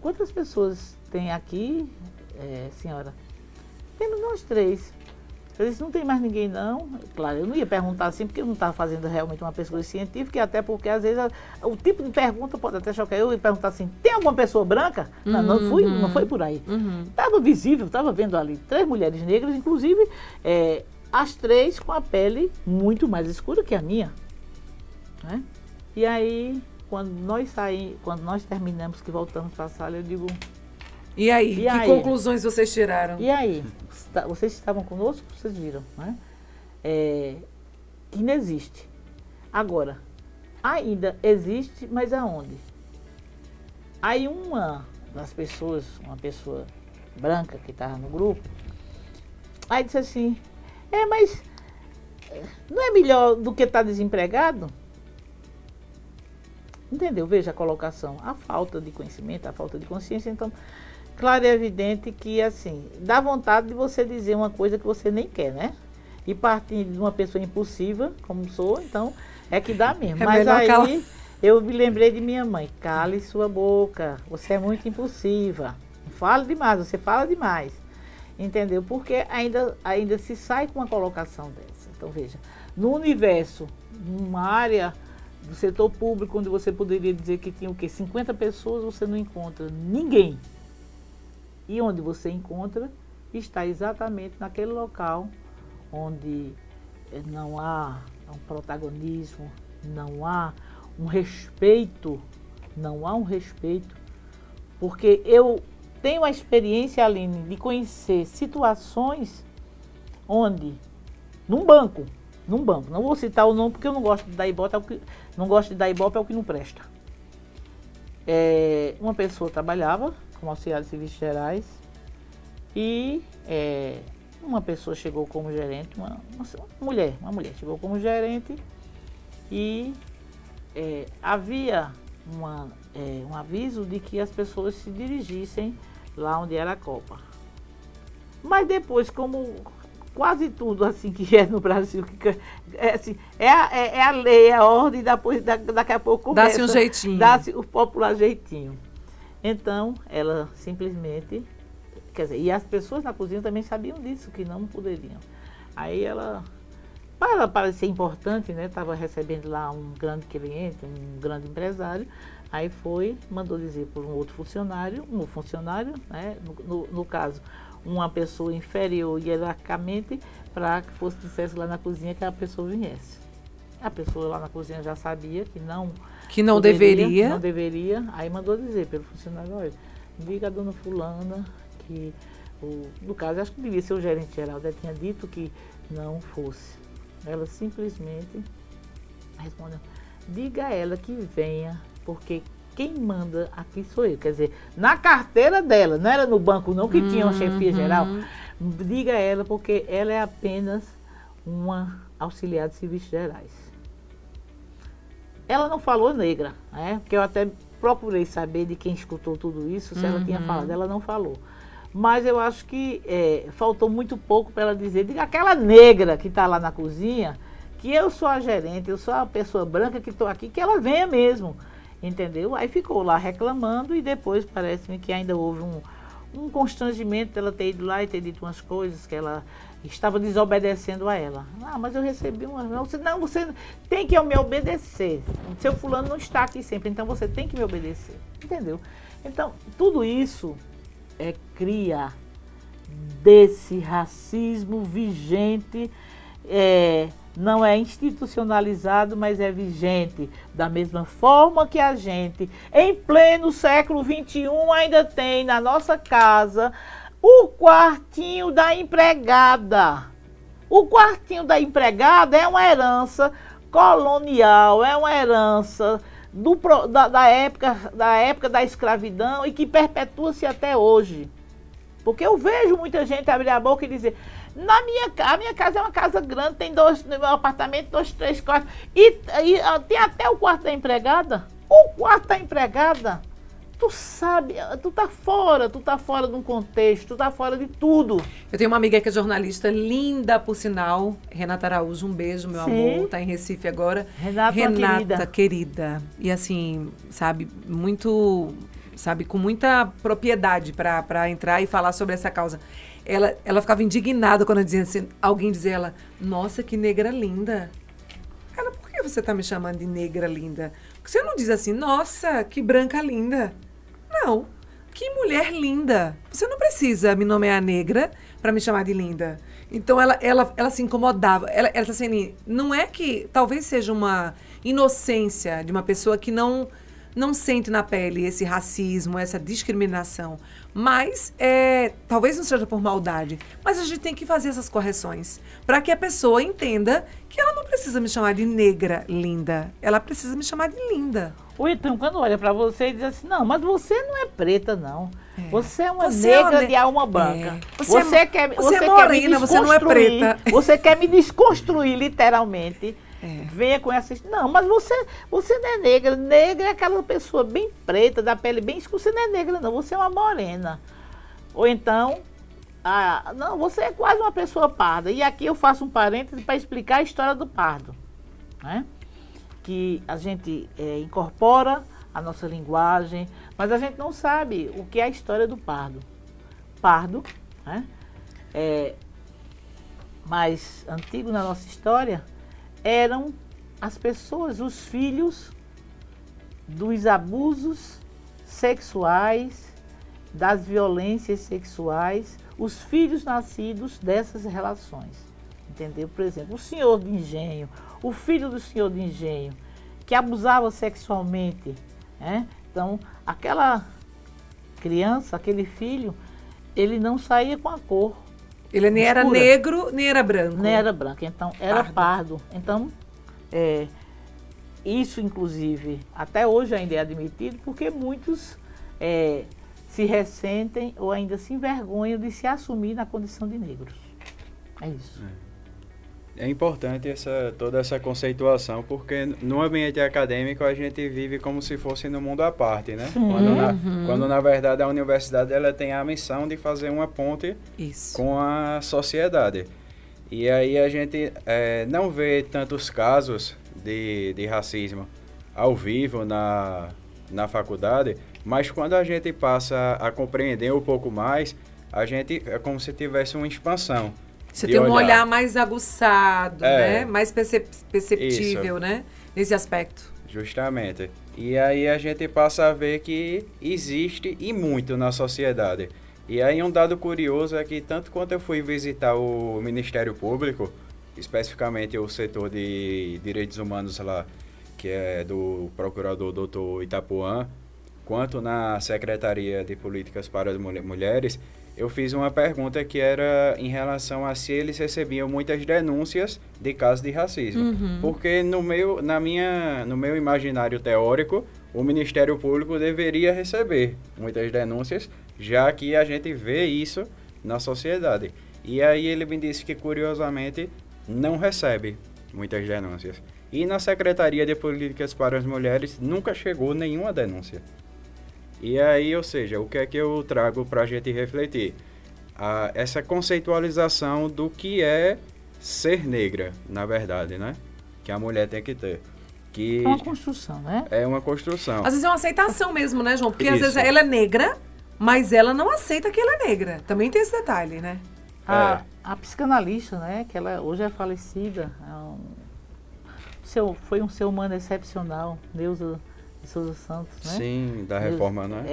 B: quantas pessoas tem aqui, senhora? Temos nós 3. Eu disse, não tem mais ninguém não? Claro, eu não ia perguntar assim, porque eu não estava fazendo realmente uma pesquisa científica, e até porque às vezes o tipo de pergunta pode até chocar. Eu ia perguntar assim, tem alguma pessoa branca? Não foi por aí. Estava visível, estava vendo ali 3 mulheres negras, inclusive as 3 com a pele muito mais escura que a minha, né? E aí, quando nós terminamos, que voltamos para a sala, eu digo...
A: E aí? Que conclusões vocês tiraram?
B: E aí? Vocês estavam conosco? Vocês viram, né? Que não existe. Agora, ainda existe, mas aonde? Aí uma das pessoas, uma pessoa branca que estava no grupo, aí disse assim, mas não é melhor do que estar desempregado? Entendeu? Veja a colocação. A falta de conhecimento, a falta de consciência. Então, claro e evidente que, assim, dá vontade de você dizer uma coisa que você nem quer, né? E partindo de uma pessoa impulsiva, como sou, então, é que dá mesmo. Mas aí, eu me lembrei de minha mãe. Cale sua boca, você é muito impulsiva. Não fala demais, você fala demais. Entendeu? Porque ainda se sai com uma colocação dessa. Então, veja, no universo, numa área do setor público, onde você poderia dizer que tinha o quê? 50 pessoas, você não encontra ninguém. E onde você encontra, está exatamente naquele local onde não há um protagonismo, não há um respeito, porque eu tenho a experiência, Aline, de conhecer situações onde num banco. Não vou citar o nome porque eu não gosto de dar ibope, não gosto de dar ibope é o que não presta. Uma pessoa trabalhava como auxiliar de serviços gerais e uma pessoa chegou como gerente, uma mulher chegou como gerente e havia um aviso de que as pessoas se dirigissem lá onde era a Copa. Mas depois, como quase tudo assim que no Brasil, é a lei, é a ordem, daqui a pouco começa.
A: Dá-se um jeitinho.
B: Dá-se o popular jeitinho. Então, ela simplesmente, quer dizer, e as pessoas na cozinha também sabiam disso, que não poderiam. Aí ela, para parecer importante, né, estava recebendo lá um grande cliente, um grande empresário, aí mandou dizer por um outro funcionário, né, no caso, uma pessoa inferior hierarquicamente, para que dissesse lá na cozinha que a pessoa viesse. A pessoa lá na cozinha já sabia que não
A: deveria.
B: Não deveria, aí mandou dizer pelo funcionário, olha, diga a dona fulana que, no caso, acho que devia ser o gerente geral, já tinha dito que não fosse. Ela simplesmente respondeu, diga a ela que venha, porque quem manda aqui sou eu. Quer dizer, na carteira dela, não era no banco não que tinha uma chefia geral. Diga a ela, porque ela é apenas uma auxiliar de serviços gerais. Ela não falou negra, né? Porque eu até procurei saber de quem escutou tudo isso, se ela tinha falado, ela não falou. Mas eu acho que faltou muito pouco para ela dizer, diga aquela negra que está lá na cozinha, que eu sou a gerente, eu sou a pessoa branca que estou aqui, que ela venha mesmo. Entendeu? Aí ficou lá reclamando e depois parece-me que ainda houve um constrangimento dela ter ido lá e ter dito umas coisas que ela estava desobedecendo a ela. Ah, mas eu recebi uma... Não, você tem que me obedecer. Seu fulano não está aqui sempre, então você tem que me obedecer. Entendeu? Então, tudo isso cria desse racismo vigente, não é institucionalizado, mas é vigente. Da mesma forma que a gente, em pleno século XXI, ainda tem na nossa casa o quartinho da empregada. O quartinho da empregada é uma herança colonial, é uma herança da época da escravidão e que perpetua-se até hoje. Porque eu vejo muita gente abrir a boca e dizer... A minha casa é uma casa grande, tem no meu apartamento, 2, 3 quartos. E tem até o quarto da empregada. O quarto da empregada, tu sabe, tu tá fora de um contexto, tu tá fora de tudo.
A: Eu tenho uma amiga que é jornalista, linda por sinal, Renata Araújo, um beijo, meu amor, tá em Recife agora. Renata querida. E assim, sabe, com muita propriedade para entrar e falar sobre essa causa. Ela ficava indignada quando alguém dizia ela, nossa, que negra linda. Ela, por que você tá me chamando de negra linda? Porque você não diz assim, nossa, que branca linda. Não, que mulher linda. Você não precisa me nomear negra para me chamar de linda. Então ela se incomodava. Ela tá assim, não é que talvez seja uma inocência de uma pessoa que não sente na pele esse racismo, essa discriminação. Mas, talvez não seja por maldade, mas a gente tem que fazer essas correções para que a pessoa entenda que ela não precisa me chamar de negra linda, ela precisa me chamar de linda.
B: Ou então, quando olha para você e diz assim, não, mas você não é preta, não. Você é uma negra de alma branca. Você quer morena, você não é preta. Você quer me desconstruir, literalmente. Venha com essa... Não, mas você não é negra. Negra é aquela pessoa bem preta, da pele bem escura. Você não é negra, não. Você é uma morena. Ou então... não, você é quase uma pessoa parda. E aqui eu faço um parêntese para explicar a história do pardo. Né? Que a gente incorpora a nossa linguagem, mas a gente não sabe o que é a história do pardo. Pardo, né? Mais antigo na nossa história... eram as pessoas, os filhos dos abusos sexuais, das violências sexuais, os filhos nascidos dessas relações, entendeu? Por exemplo, o senhor de engenho, o filho do senhor de engenho, que abusava sexualmente, né? Então, aquela criança, aquele filho, ele não saía com a cor,
A: Ele nem era
B: escura.
A: negro, nem era branco.
B: Nem era branco, então era pardo. Então, isso, inclusive, até hoje ainda é admitido, porque muitos se ressentem ou ainda se envergonham de se assumir na condição de negros. É isso.
C: É importante toda essa conceituação, porque no ambiente acadêmico a gente vive como se fosse no mundo à parte, né? Quando na verdade a universidade ela tem a missão de fazer uma ponte com a sociedade. E aí a gente não vê tantos casos de racismo ao vivo na faculdade, mas quando a gente passa a compreender um pouco mais, a gente é como se tivesse uma expansão.
A: Você tem um olhar mais aguçado, né? Mais perceptível, né? Nesse aspecto.
C: Justamente. E aí a gente passa a ver que existe e muito na sociedade. E aí um dado curioso é que tanto quanto eu fui visitar o Ministério Público, especificamente o setor de direitos humanos lá, que é do procurador Dr. Itapuã, quanto na Secretaria de Políticas para as Mulheres, eu fiz uma pergunta que era em relação a se eles recebiam muitas denúncias de casos de racismo. Porque no meu imaginário teórico, o Ministério Público deveria receber muitas denúncias, já que a gente vê isso na sociedade. E aí ele me disse que, curiosamente, não recebe muitas denúncias. E na Secretaria de Políticas para as Mulheres nunca chegou nenhuma denúncia. E aí, ou seja, o que é que eu trago para a gente refletir? Essa conceitualização do que é ser negra, na verdade, né? Que a mulher tem que ter. Que
B: é uma construção, né?
C: É uma construção.
A: Às vezes é uma aceitação mesmo, né, João? Porque às vezes ela é negra, mas ela não aceita que ela é negra. Também tem esse detalhe, né?
B: A psicanalista, né? Que ela hoje é falecida. Foi um ser humano excepcional, Neuza de Souza Santos, né?
C: Sim, da reforma, né?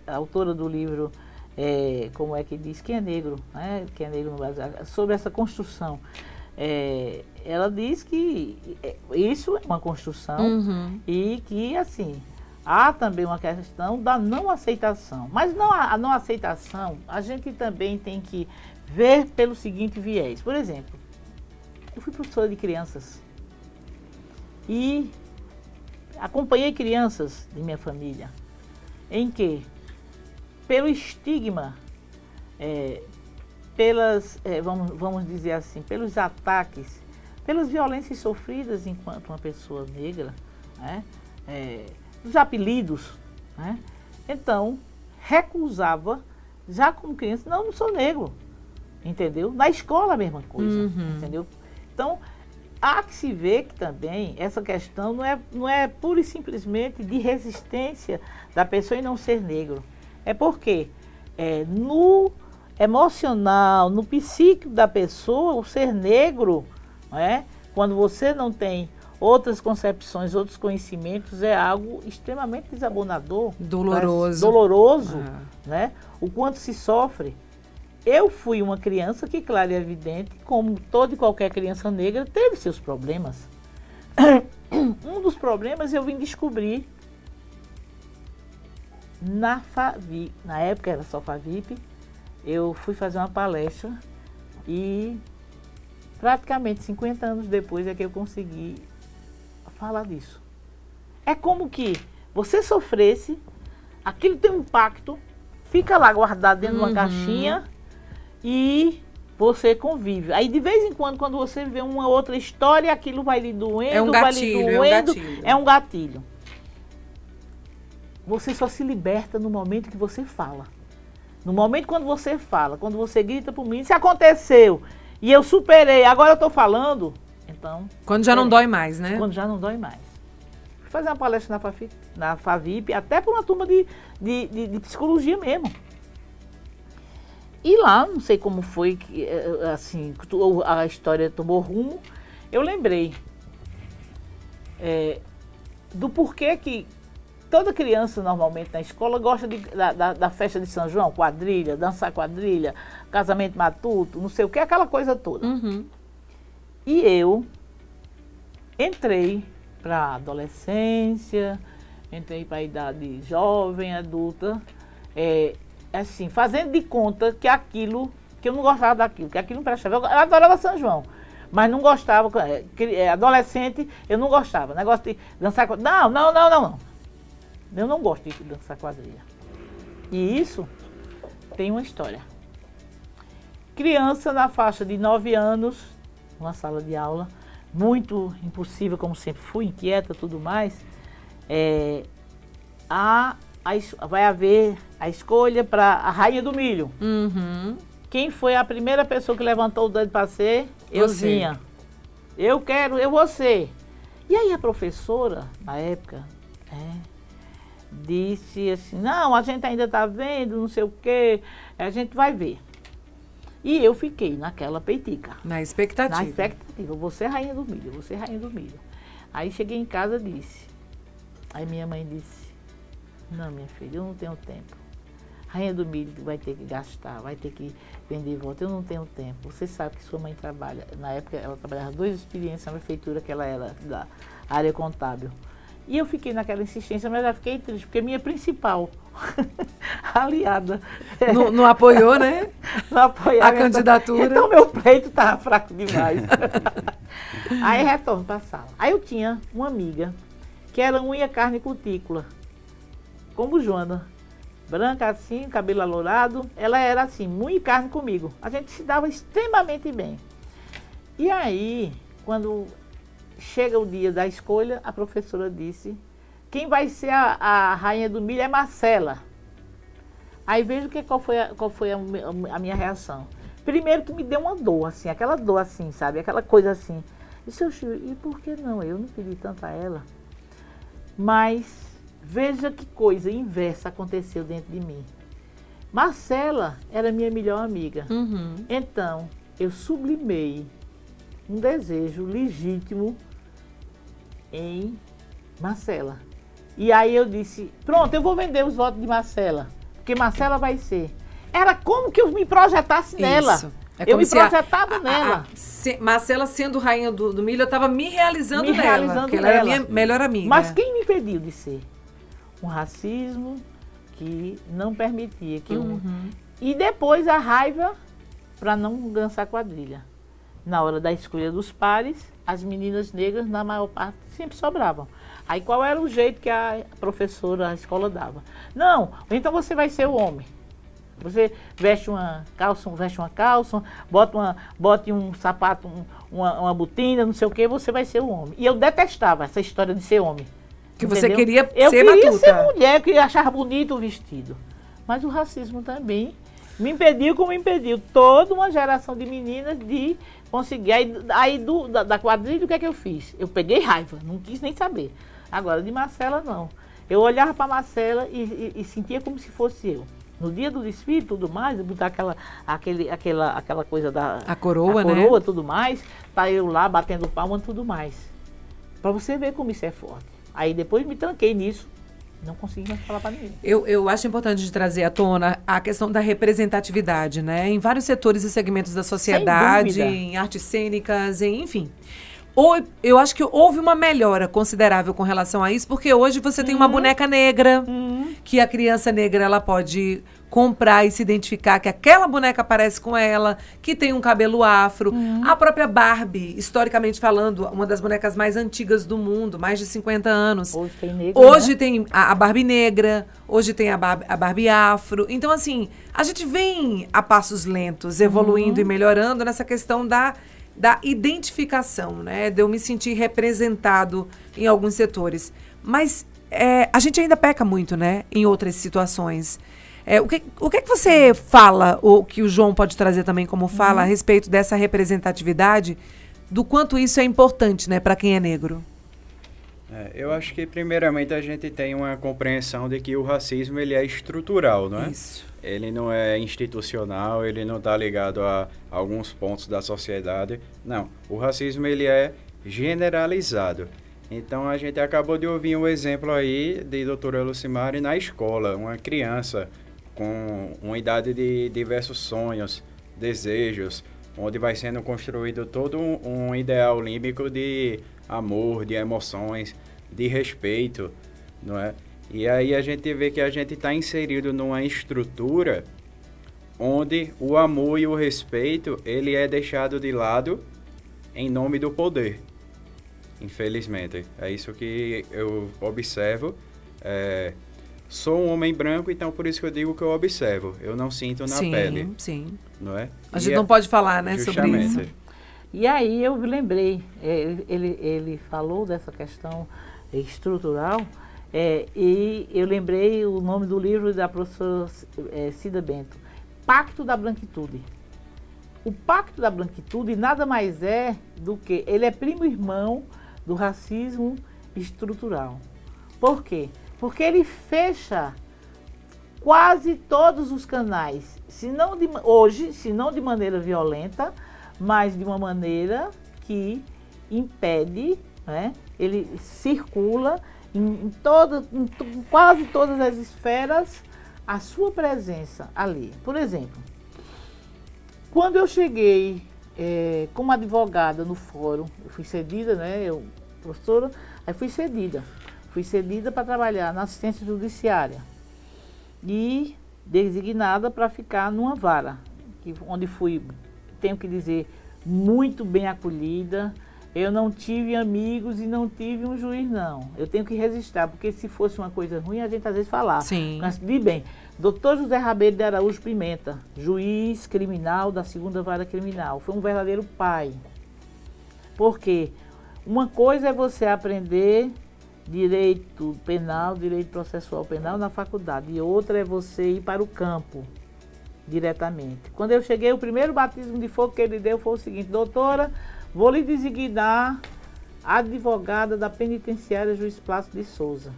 B: A autora do livro, como é que diz, quem é negro, né? Quem é negro no Brasil, sobre essa construção. Ela diz que isso é uma construção e que, assim, há também uma questão da não aceitação. Mas a não aceitação, a gente também tem que ver pelo seguinte viés. Por exemplo, eu fui professora de crianças e acompanhei crianças de minha família em que, pelo estigma, vamos dizer assim, pelos ataques, pelas violências sofridas enquanto uma pessoa negra, né? Os apelidos, né? Então, recusava, já como criança, não sou negro, entendeu? Na escola a mesma coisa, entendeu? Então, há que se ver que também essa questão não é pura e simplesmente de resistência da pessoa em não ser negro. É porque no emocional, no psíquico da pessoa, o ser negro, quando você não tem outras concepções, outros conhecimentos, é algo extremamente desabonador. Doloroso, né? O quanto se sofre. Eu fui uma criança que, claro e evidente, como toda e qualquer criança negra, teve seus problemas. Um dos problemas eu vim descobrir na FAVIP. Na época era só FAVIP. Eu fui fazer uma palestra e praticamente 50 anos depois é que eu consegui falar disso. É como que você sofresse, aquilo tem um impacto, fica lá guardado dentro de uma caixinha e você convive. Aí de vez em quando você vê uma outra história, aquilo vai lhe doendo,
A: é um
B: gatilho. Você só se liberta no momento que você fala. No momento quando você fala, quando você grita por mim, se aconteceu e eu superei, agora eu estou falando, então...
A: Quando já não dói mais, né?
B: Quando já não dói mais. Fui fazer uma palestra na FAVIP, até para uma turma de psicologia mesmo. E lá, não sei como foi que, assim, a história tomou rumo, eu lembrei do porquê que toda criança, normalmente, na escola, gosta da festa de São João, quadrilha, dançar quadrilha, casamento matuto, não sei o que, aquela coisa toda. E eu entrei para a adolescência, entrei para a idade jovem, adulta, assim, fazendo de conta que aquilo que eu não gostava daquilo, que aquilo não prestava. Eu adorava São João, mas não gostava, adolescente, eu não gostava. Negócio de dançar quadrilha. Não. Eu não gosto de dançar quadrilha. E isso tem uma história. Criança na faixa de 9 anos, numa sala de aula, muito impossível, como sempre fui, inquieta e tudo mais, vai haver a escolha para a Rainha do Milho.
A: Uhum.
B: Quem foi a primeira pessoa que levantou o dedo para ser? Euzinha. Eu quero, eu vou ser. E aí a professora, na época, disse assim, não, a gente ainda está vendo, não sei o quê, a gente vai ver. E eu fiquei naquela peitica.
A: Na expectativa.
B: Na expectativa, eu vou ser Rainha do Milho, eu vou ser Rainha do Milho. Aí cheguei em casa e disse, aí minha mãe disse, não, minha filha, eu não tenho tempo. Rainha do Milho vai ter que gastar, vai ter que vender voto, eu não tenho tempo. Você sabe que sua mãe trabalha, na época ela trabalhava 2 experiências na prefeitura, que ela era da área contábil. E eu fiquei naquela insistência, mas já fiquei triste, porque minha principal aliada...
A: Não apoiou, né?
B: Não apoiou
A: a candidatura.
B: Então meu pleito estava fraco demais. Aí retorno para a sala. Aí eu tinha uma amiga, que era unha, carne e cutícula, como Joana. Branca assim, cabelo alourado. Ela era assim, unha e carne comigo. A gente se dava extremamente bem. E aí, quando chega o dia da escolha, a professora disse, quem vai ser a Rainha do Milho é Marcela. Aí veja qual foi a minha reação. Primeiro que me deu uma dor, assim, aquela dor assim, sabe? Aquela coisa assim. E por que não? Eu não pedi tanto a ela. Mas veja que coisa inversa aconteceu dentro de mim. Marcela era minha melhor amiga.
A: Uhum.
B: Então, eu sublimei um desejo legítimo em Marcela. E aí eu disse, pronto, eu vou vender os votos de Marcela, porque Marcela vai ser. Era como que eu me projetasse nela.
A: Isso.
B: Eu me projetava nela.
A: Marcela sendo Rainha do Milho, eu estava me realizando nela, porque ela
B: nela.
A: era minha melhor amiga.
B: Mas quem me impediu de ser? Um racismo que não permitia que E depois a raiva para não dançar quadrilha. Na hora da escolha dos pares, as meninas negras, na maior parte, sempre sobravam. Aí qual era o jeito que a professora, a escola dava? Não, então você vai ser o homem. Você veste uma calça, bote um sapato, uma botina, não sei o que, você vai ser o homem. E eu detestava essa história de ser homem.
A: Que
B: entendeu?
A: Você queria
B: eu
A: ser
B: queria
A: batuta.
B: ser mulher, eu queria achar bonito o vestido. Mas o racismo também me impediu, como impediu toda uma geração de meninas de conseguir. Aí da quadrilha, o que é que eu fiz? Eu peguei raiva, não quis nem saber. Agora, de Marcela, não. Eu olhava para Marcela e sentia como se fosse eu. No dia do desfile, tudo mais, botar aquela coisa da...
A: A coroa,
B: né? A coroa,
A: né?
B: tudo mais. Tá eu lá, batendo palma, tudo mais. Para você ver como isso é forte. Aí depois me tranquei nisso. Não consegui mais falar para ninguém.
A: Eu acho importante de trazer à tona a questão da representatividade, né? Em vários setores e segmentos da sociedade, em artes cênicas, enfim. Eu acho que houve uma melhora considerável com relação a isso, porque hoje você tem uma boneca negra, que a criança negra ela pode comprar e se identificar que aquela boneca parece com ela, que tem um cabelo afro. A própria Barbie, historicamente falando, uma das bonecas mais antigas do mundo, mais de 50 anos.
B: Hoje tem negra,
A: Hoje
B: né?
A: tem a Barbie negra, hoje tem a Barbie afro. Então, assim, a gente vem a passos lentos, evoluindo e melhorando nessa questão da identificação, né? De eu me sentir representado em alguns setores. Mas a gente ainda peca muito, né? Em outras situações. O que você fala, ou que o João pode trazer também como fala, a respeito dessa representatividade, do quanto isso é importante, né? Para quem é negro?
C: Eu acho que, primeiramente, a gente tem uma compreensão de que o racismo ele é estrutural, não é?
A: Isso.
C: Ele não é institucional, ele não está ligado a alguns pontos da sociedade. Não, o racismo ele é generalizado. Então, a gente acabou de ouvir um exemplo aí de doutora Lucimari na escola, uma criança com uma idade de diversos sonhos, desejos, onde vai sendo construído todo um ideal límbico de amor, de emoções, de respeito, não é? E aí a gente vê que a gente está inserido numa estrutura onde o amor e o respeito, ele é deixado de lado em nome do poder. Infelizmente. É isso que eu observo. Sou um homem branco, então por isso que eu digo que eu observo. Eu não sinto na pele.
A: Sim.
C: Não é?
A: A gente não pode falar, né, sobre isso.
B: E aí eu me lembrei, ele falou dessa questão estrutural, e eu lembrei o nome do livro da professora Cida Bento, Pacto da Branquitude. O Pacto da Branquitude nada mais é do que, ele é primo irmão do racismo estrutural. Por quê? Porque ele fecha quase todos os canais, se não de maneira violenta, mas de uma maneira que impede, né? Ele circula em quase todas as esferas a sua presença ali. Por exemplo, quando eu cheguei como advogada no fórum, eu fui cedida, né, professora, aí fui cedida para trabalhar na assistência judiciária e designada para ficar numa vara, onde fui, tenho que dizer, muito bem acolhida. Eu não tive amigos e não tive um juiz, não. Eu tenho que registrar, porque se fosse uma coisa ruim, a gente às vezes falava.
A: Sim.
B: Mas, de bem, Dr. José Rabeiro de Araújo Pimenta, juiz criminal da 2ª Vara Criminal, foi um verdadeiro pai. Porque uma coisa é você aprender direito penal, direito processual penal na faculdade, e outra é você ir para o campo diretamente. Quando eu cheguei, o primeiro batismo de fogo que ele deu foi o seguinte: doutora, vou lhe designar advogada da penitenciária Juiz Plácido de Souza.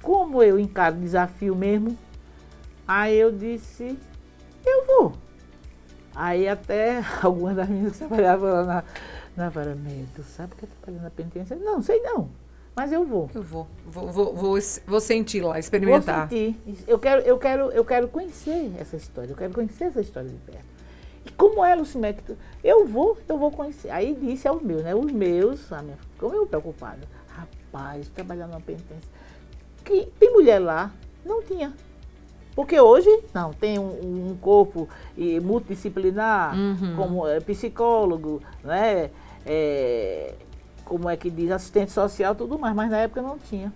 B: Como eu encaro desafio mesmo, aí eu disse, eu vou. Aí até algumas das meninas que trabalhavam lá na vara, tu sabe que eu trabalho na penitenciária? Não, sei não, mas eu vou.
A: Eu vou sentir lá, experimentar.
B: Vou sentir. Eu quero conhecer essa história, eu quero conhecer essa história de perto. E como é, Lucimete? Eu vou conhecer. Aí disse aos meus, né? Os meus, ficou meio preocupada. Rapaz, trabalhar numa penitência. Que tem mulher lá? Não tinha. Porque hoje, não, tem um corpo multidisciplinar, como psicólogo, né? Como é que diz, assistente social, tudo mais, mas na época não tinha.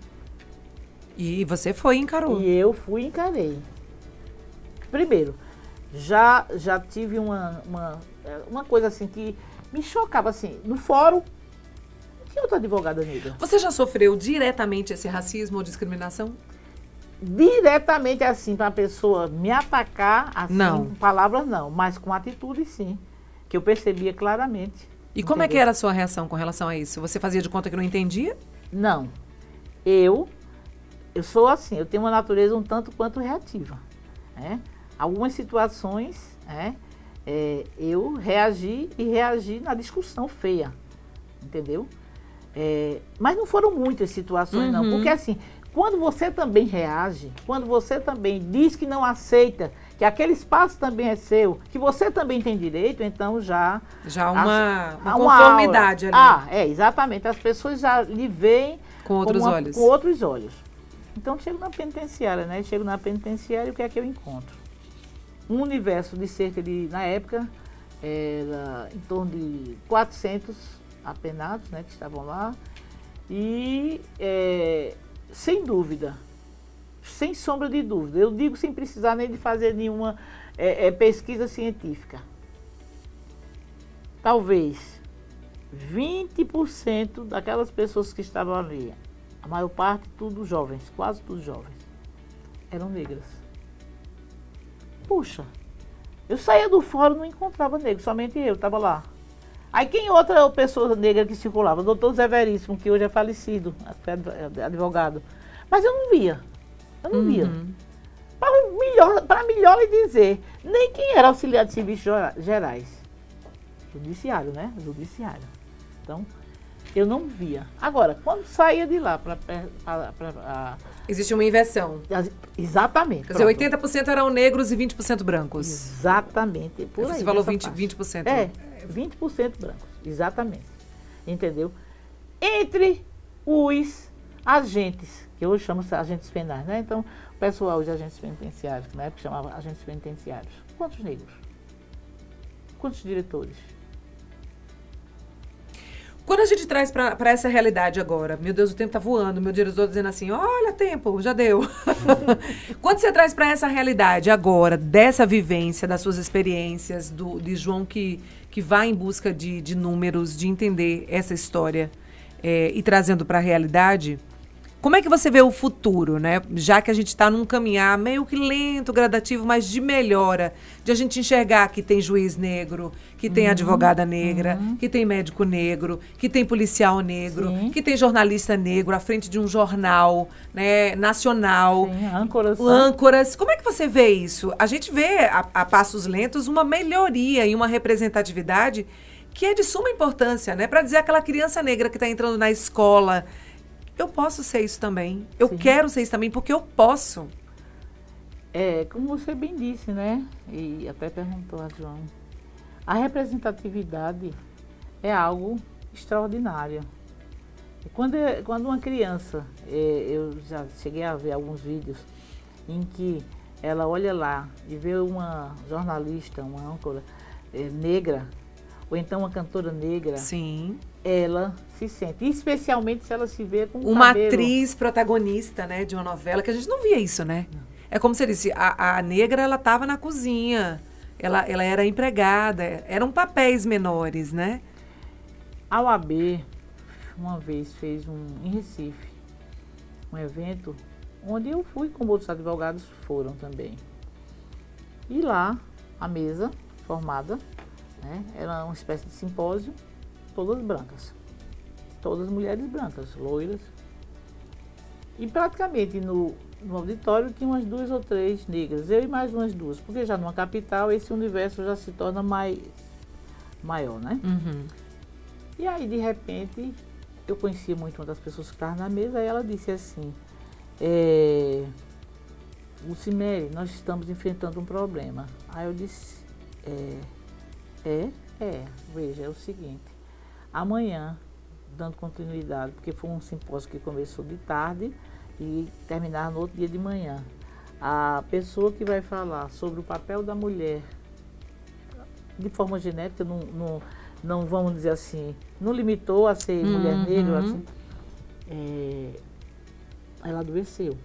A: E você foi e encarou?
B: E eu fui e encarei. Primeiro, já tive uma coisa assim que me chocava, assim, no fórum, não tinha outra advogada negra.
A: Você já sofreu diretamente esse racismo ou discriminação?
B: Diretamente assim, para a pessoa me atacar, assim,
A: não.
B: Com palavras não, mas com atitude sim, que eu percebia claramente.
A: E como é que era a sua reação com relação a isso? Você fazia de conta que não entendia?
B: Não. Eu sou assim, eu tenho uma natureza um tanto quanto reativa. Né? Algumas situações, eu reagi na discussão feia, entendeu? Mas não foram muitas situações, não, porque assim, quando você também reage, quando você também diz que não aceita, que aquele espaço também é seu, que você também tem direito, então já
A: uma conformidade ali.
B: Exatamente. As pessoas já lhe veem
A: com outros olhos.
B: Com outros olhos. Então, chego na penitenciária, né? Chego na penitenciária e o que é que eu encontro? Um universo de cerca de, na época, era em torno de 400 apenados, né? Que estavam lá. E, sem dúvida, sem sombra de dúvida, eu digo sem precisar nem de fazer nenhuma pesquisa científica. Talvez 20% daquelas pessoas que estavam ali, a maior parte tudo jovens, quase todos jovens, eram negras. Puxa, eu saía do fórum e não encontrava negro, somente eu estava lá. Aí quem outra pessoa negra que circulava? O doutor Zé Veríssimo, que hoje é falecido, advogado. Mas eu não via. Eu não via. Para melhor lhe dizer, nem quem era auxiliar de serviços gerais. Judiciário, né? Judiciário. Então, eu não via. Agora, quando saía de lá para
A: existe uma inversão.
B: Exatamente.
A: Quer dizer, 80% eram negros e 20% brancos.
B: Exatamente. Por aí,
A: você falou 20%.
B: 20% brancos. Exatamente. Entendeu? Entre os agentes, que hoje chamam agentes penais, né? Então, pessoal de agentes penitenciários, que na época chamava agentes penitenciários. Quantos negros? Quantos diretores?
A: Quando a gente traz para essa realidade agora, meu Deus, o tempo tá voando, meu diretor dizendo assim, olha, tempo, já deu. Quando você traz para essa realidade agora, dessa vivência, das suas experiências, de João que vai em busca de números, de entender essa história e trazendo para a realidade, como é que você vê o futuro, né? Já que a gente está num caminhar meio que lento, gradativo, mas de melhora, de a gente enxergar que tem juiz negro, que tem advogada negra, que tem médico negro, que tem policial negro,
B: Sim.
A: que tem jornalista negro à frente de um jornal, né, nacional.
B: Sim, âncoras.
A: Âncoras. Como é que você vê isso? A gente vê a passos lentos uma melhoria e uma representatividade que é de suma importância, né? Para dizer aquela criança negra que está entrando na escola, eu posso ser isso também. Eu quero ser isso também porque eu posso.
B: Como você bem disse, né? E até perguntou a João. A representatividade é algo extraordinário. E quando uma criança, eu já cheguei a ver alguns vídeos em que ela olha lá e vê uma jornalista, uma âncora negra, ou então uma cantora negra,
A: Sim.
B: ela se sente, especialmente se ela se vê com
A: Uma
B: cabelo.
A: atriz protagonista, né, de uma novela, que a gente não via isso, né? É como você disse, a negra, ela estava na cozinha, ela era empregada, eram papéis menores, né?
B: A OAB, uma vez, fez em Recife, um evento onde eu fui, como outros advogados foram também. E lá, a mesa formada, né, era uma espécie de simpósio, todas brancas. Todas mulheres brancas, loiras. E praticamente no auditório tinha umas 2 ou 3 negras, eu e mais umas 2, porque já numa capital esse universo já se torna maior, né?
A: Uhum.
B: E aí, de repente, eu conhecia muito uma das pessoas que estava na mesa, e ela disse assim, Lucimere, nós estamos enfrentando um problema. Aí eu disse, veja, é o seguinte, amanhã, dando continuidade, porque foi um simpósio que começou de tarde e terminar no outro dia de manhã, a pessoa que vai falar sobre o papel da mulher, de forma genérica, não vamos dizer assim, não limitou a ser mulher negra, assim, ela adoeceu.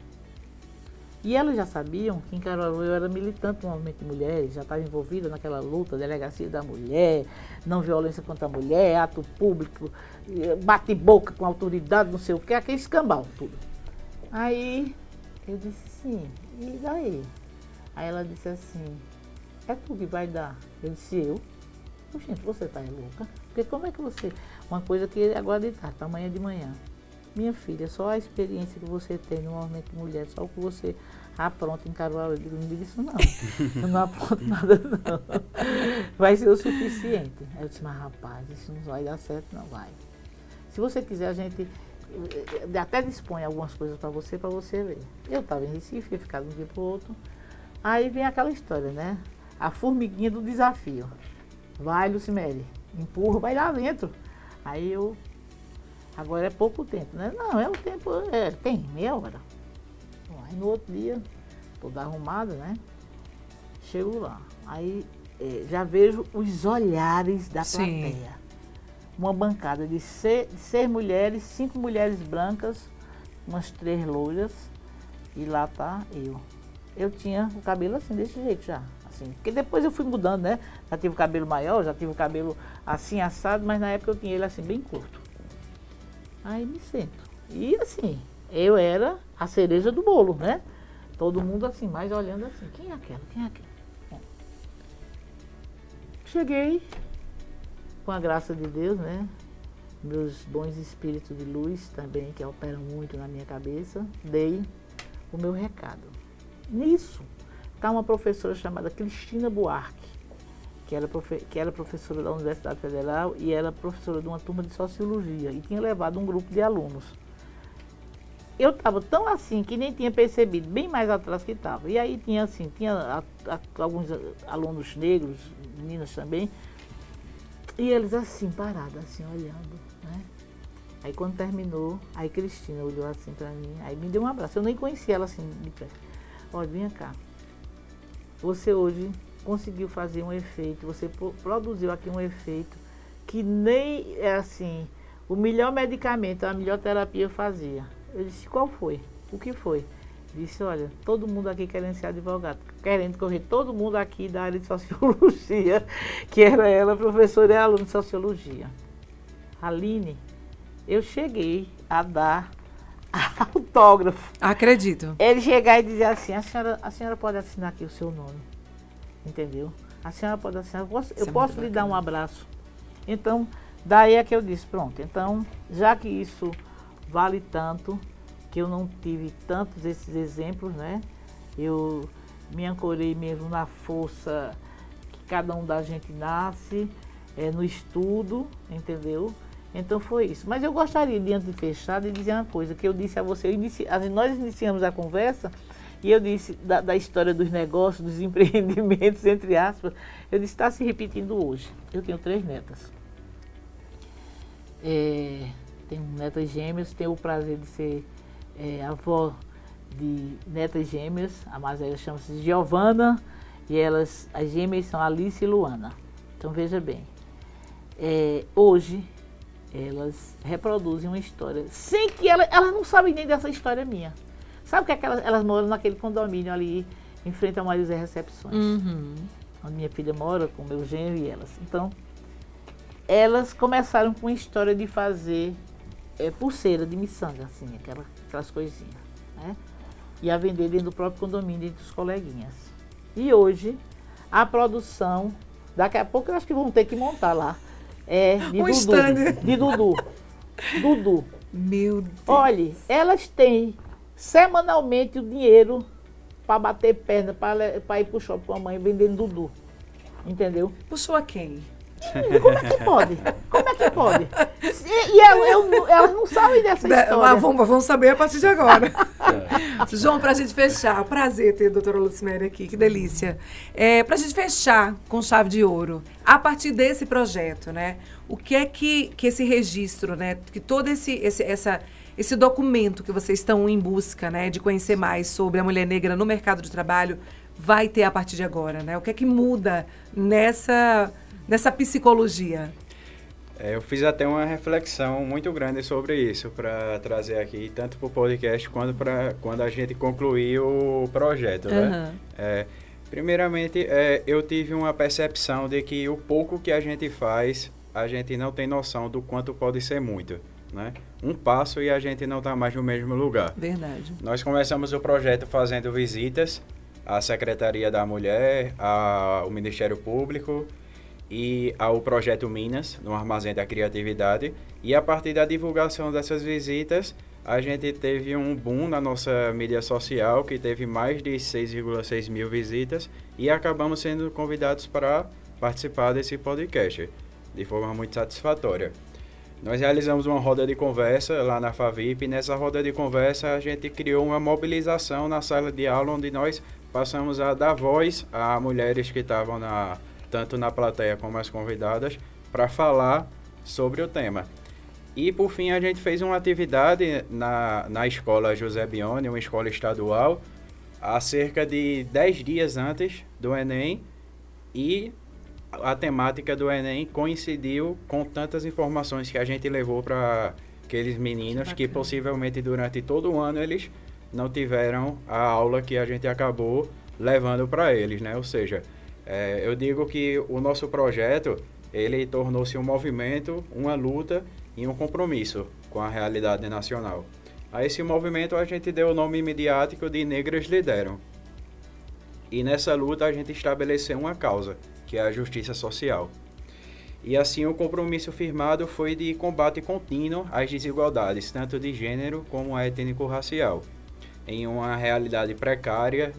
B: E elas já sabiam que em Caruaru eu era militante do movimento de mulheres, já estava envolvida naquela luta, delegacia da mulher, não violência contra a mulher, ato público, bate-boca com autoridade, não sei o que, aquele escambau, tudo. Aí eu disse, sim, e daí? Aí ela disse assim, é tu que vai dar? Eu disse, eu? Gente, você tá louca? Porque como é que você... Uma coisa que agora de tarde, para amanhã de manhã. Minha filha, só a experiência que você tem no movimento de mulher, só o que você apronta em Caruaru, eu digo, não diga isso não. Eu não apronto nada não. Vai ser o suficiente. Aí eu disse, mas rapaz, isso não vai dar certo, não vai. Se você quiser, a gente até dispõe algumas coisas para você ver. Eu estava em Recife, ia ficar de um dia para o outro. Aí vem aquela história, né? A formiguinha do desafio. Vai, Lucimere, empurra, vai lá dentro. Aí eu... Agora é pouco tempo, né? Não, é o tempo, tem meia hora. Bom, aí no outro dia, toda arrumada, né? Chego lá. Aí já vejo os olhares da plateia. Uma bancada de 6 mulheres, 5 mulheres brancas, umas 3 loiras, e lá tá eu. Eu tinha o cabelo assim, desse jeito já. Assim, porque depois eu fui mudando, né? Já tive o cabelo maior, já tive o cabelo assim, assado, mas na época eu tinha ele assim, bem curto. Aí me sento. E assim, eu era a cereja do bolo, né? Todo mundo assim, mais olhando assim, quem é aquela? Quem é aquela? Bom, cheguei, com a graça de Deus, né? Meus bons espíritos de luz também, que operam muito na minha cabeça, dei o meu recado. Nisso, está uma professora chamada Cristina Buarque, que era professora da Universidade Federal e era professora de uma turma de Sociologia e tinha levado um grupo de alunos. Eu estava tão assim que nem tinha percebido, bem mais atrás que estava. E aí tinha assim, alguns alunos negros, meninas também, e eles assim, parados, assim, olhando, né? Aí quando terminou, aí Cristina olhou assim para mim, aí me deu um abraço. Eu nem conhecia ela assim de perto. olha, vem cá. Você hoje conseguiu fazer um efeito, você produziu aqui um efeito que nem é assim, o melhor medicamento, a melhor terapia fazia. Eu disse, qual foi? O que foi? Disse, olha, todo mundo aqui querendo ser advogado, querendo correr, todo mundo aqui da área de sociologia, que era ela, professora e aluna de sociologia. Aline, eu cheguei a dar autógrafo.
A: Acredito.
B: Ele chegar e dizer assim, a senhora pode assinar aqui o seu nome, entendeu? A senhora pode assinar, eu posso lhe dar um abraço. Então, daí é que eu disse, pronto, então, já que isso vale tanto, que eu não tive tantos esses exemplos, né? Eu me ancorei mesmo na força que cada um da gente nasce, no estudo, entendeu? Então foi isso. Mas eu gostaria, antes de fechar, de dizer uma coisa, que eu disse a você, nós iniciamos a conversa, e eu disse da história dos negócios, dos empreendimentos, entre aspas, eu disse, está se repetindo hoje. Eu tenho 3 netas. Tenho netas gêmeas, tenho o prazer de ser avó de netas gêmeas, a mais velha chama-se Giovana, e as gêmeas são Alice e Luana. Então veja bem, hoje elas reproduzem uma história, sem que elas não sabem nem dessa história minha. Sabe que elas moram naquele condomínio ali, em frente ao Maria Zé Recepções, onde minha filha mora, com meu genro e elas. Então, elas começaram com a história de fazer pulseira de miçanga, assim, aquelas coisinhas, né? E a vender dentro do próprio condomínio, entre os coleguinhas. E hoje, a produção, daqui a pouco eu acho que vão ter que montar lá, de Dudu. Dudu.
A: Meu Deus.
B: Olha, elas têm semanalmente o dinheiro para bater perna, para ir pro shopping com a mãe vendendo Dudu. Entendeu?
A: Puxou a quem?
B: Como é que pode? Como é que pode? E elas não sabem dessa história.
A: Mas vamos saber a partir de agora. João, para a gente fechar, prazer ter a doutora Lucimere aqui, que delícia. Para a gente fechar com chave de ouro, a partir desse projeto, né? O que é que esse registro, né? Que todo esse documento que vocês estão em busca, né? De conhecer mais sobre a mulher negra no mercado de trabalho vai ter a partir de agora, né? O que é que muda nessa psicologia?
C: Eu fiz até uma reflexão muito grande sobre isso para trazer aqui, tanto para o podcast quanto para quando a gente concluir o projeto, né? Primeiramente, eu tive uma percepção de que o pouco que a gente faz, a gente não tem noção do quanto pode ser muito, né? Um passo e a gente não está mais no mesmo lugar.
A: Verdade.
C: Nós começamos o projeto fazendo visitas à Secretaria da Mulher, ao Ministério Público e ao Projeto Minas, no Armazém da Criatividade. E a partir da divulgação dessas visitas, a gente teve um boom na nossa mídia social, que teve mais de 6,6 mil visitas, e acabamos sendo convidados para participar desse podcast, de forma muito satisfatória. Nós realizamos uma roda de conversa lá na FAVIP, e nessa roda de conversa a gente criou uma mobilização na sala de aula, onde nós passamos a dar voz a mulheres que estavam tanto na plateia como as convidadas, para falar sobre o tema. E, por fim, a gente fez uma atividade na escola José Bione, uma escola estadual, há cerca de 10 dias antes do Enem, e a temática do Enem coincidiu com tantas informações que a gente levou para aqueles meninos que possivelmente durante todo o ano eles não tiveram a aula que a gente acabou levando para eles, né? Ou seja, eu digo que o nosso projeto, ele tornou-se um movimento, uma luta e um compromisso com a realidade nacional. A esse movimento a gente deu o nome midiático de Negras Lideram. E nessa luta a gente estabeleceu uma causa, que é a justiça social. E assim o compromisso firmado foi de combate contínuo às desigualdades, tanto de gênero como étnico-racial, em uma realidade precária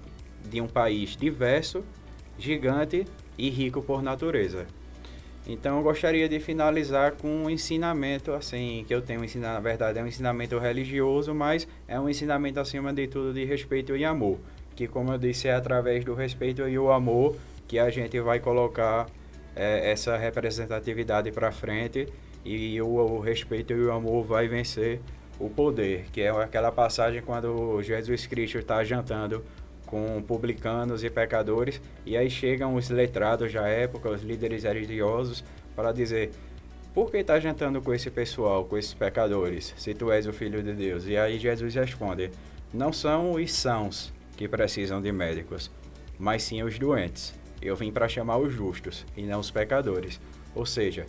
C: de um país diverso, gigante e rico por natureza. Então eu gostaria de finalizar com um ensinamento, assim, que eu tenho ensinado, na verdade é um ensinamento religioso, mas é um ensinamento acima de tudo de respeito e amor, que, como eu disse, é através do respeito e o amor que a gente vai colocar essa representatividade para frente, e o respeito e o amor vai vencer o poder, que é aquela passagem quando Jesus Cristo está jantando com publicanos e pecadores, e aí chegam os letrados da época, os líderes religiosos, para dizer: por que está jantando com esse pessoal, com esses pecadores, se tu és o Filho de Deus? E aí Jesus responde: não são os sãos que precisam de médicos, mas sim os doentes. Eu vim para chamar os justos e não os pecadores. Ou seja,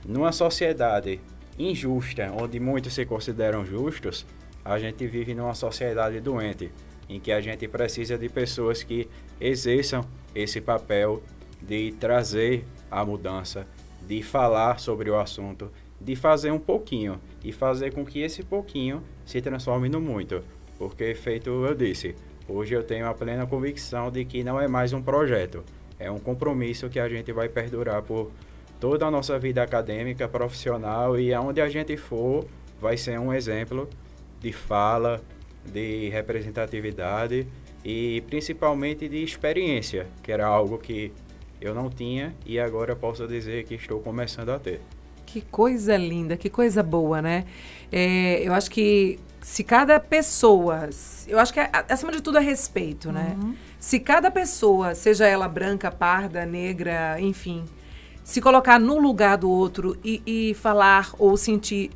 C: numa sociedade injusta, onde muitos se consideram justos, a gente vive numa sociedade doente, em que a gente precisa de pessoas que exerçam esse papel de trazer a mudança, de falar sobre o assunto, de fazer um pouquinho e fazer com que esse pouquinho se transforme no muito. Porque, feito eu disse, hoje eu tenho a plena convicção de que não é mais um projeto, é um compromisso que a gente vai perdurar por toda a nossa vida acadêmica, profissional, e aonde a gente for vai ser um exemplo de fala, de representatividade e principalmente de experiência, que era algo que eu não tinha e agora posso dizer que estou começando a ter.
A: Que coisa linda, que coisa boa, né? Eu acho que se cada pessoa, eu acho que acima de tudo é respeito, né? Se cada pessoa, seja ela branca, parda, negra, enfim, se colocar no lugar do outro e falar ou sentir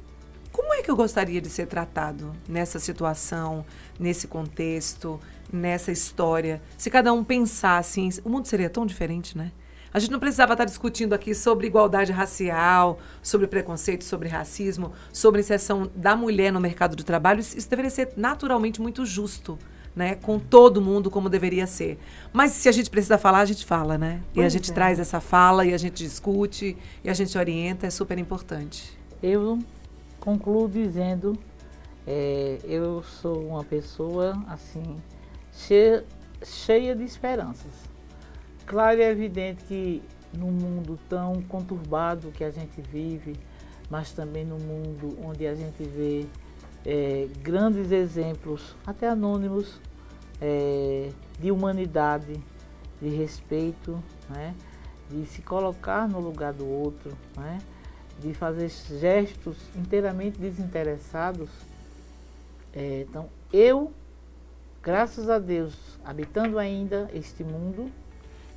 A: como é que eu gostaria de ser tratado nessa situação, nesse contexto, nessa história. Se cada um pensasse, assim, o mundo seria tão diferente, né? A gente não precisava estar discutindo aqui sobre igualdade racial, sobre preconceito, sobre racismo, sobre inserção da mulher no mercado de trabalho. Isso deveria ser naturalmente muito justo, né? Com todo mundo, como deveria ser. Mas se a gente precisa falar, a gente fala, né? E a gente traz essa fala, e a gente discute, e a gente orienta, é super importante.
B: Eu concluo dizendo, eu sou uma pessoa, assim, cheia de esperanças. Claro e é evidente que num mundo tão conturbado que a gente vive, mas também num mundo onde a gente vê grandes exemplos, até anônimos, de humanidade, de respeito, né? De se colocar no lugar do outro, né? De fazer gestos inteiramente desinteressados. Então, eu, graças a Deus, habitando ainda este mundo,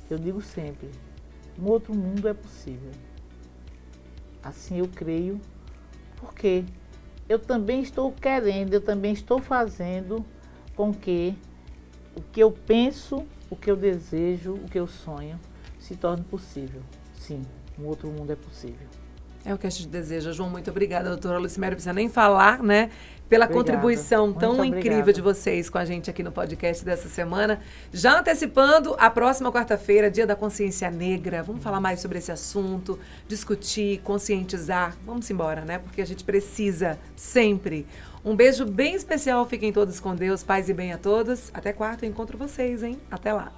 B: eu digo sempre, um outro mundo é possível. Assim eu creio, porque eu também estou querendo, eu também estou fazendo com que o que eu penso, o que eu desejo, o que eu sonho, se torne possível. Sim, um outro mundo é possível. É
A: o que a gente deseja. João, muito obrigada, doutora Lucimere, não precisa nem falar, né? Pela contribuição tão incrível de vocês com a gente aqui no podcast dessa semana. Já antecipando a próxima quarta-feira, Dia da Consciência Negra. Vamos falar mais sobre esse assunto, discutir, conscientizar. Vamos embora, né? Porque a gente precisa sempre. Um beijo bem especial. Fiquem todos com Deus. Paz e bem a todos. Até quarta, eu encontro vocês, hein? Até lá.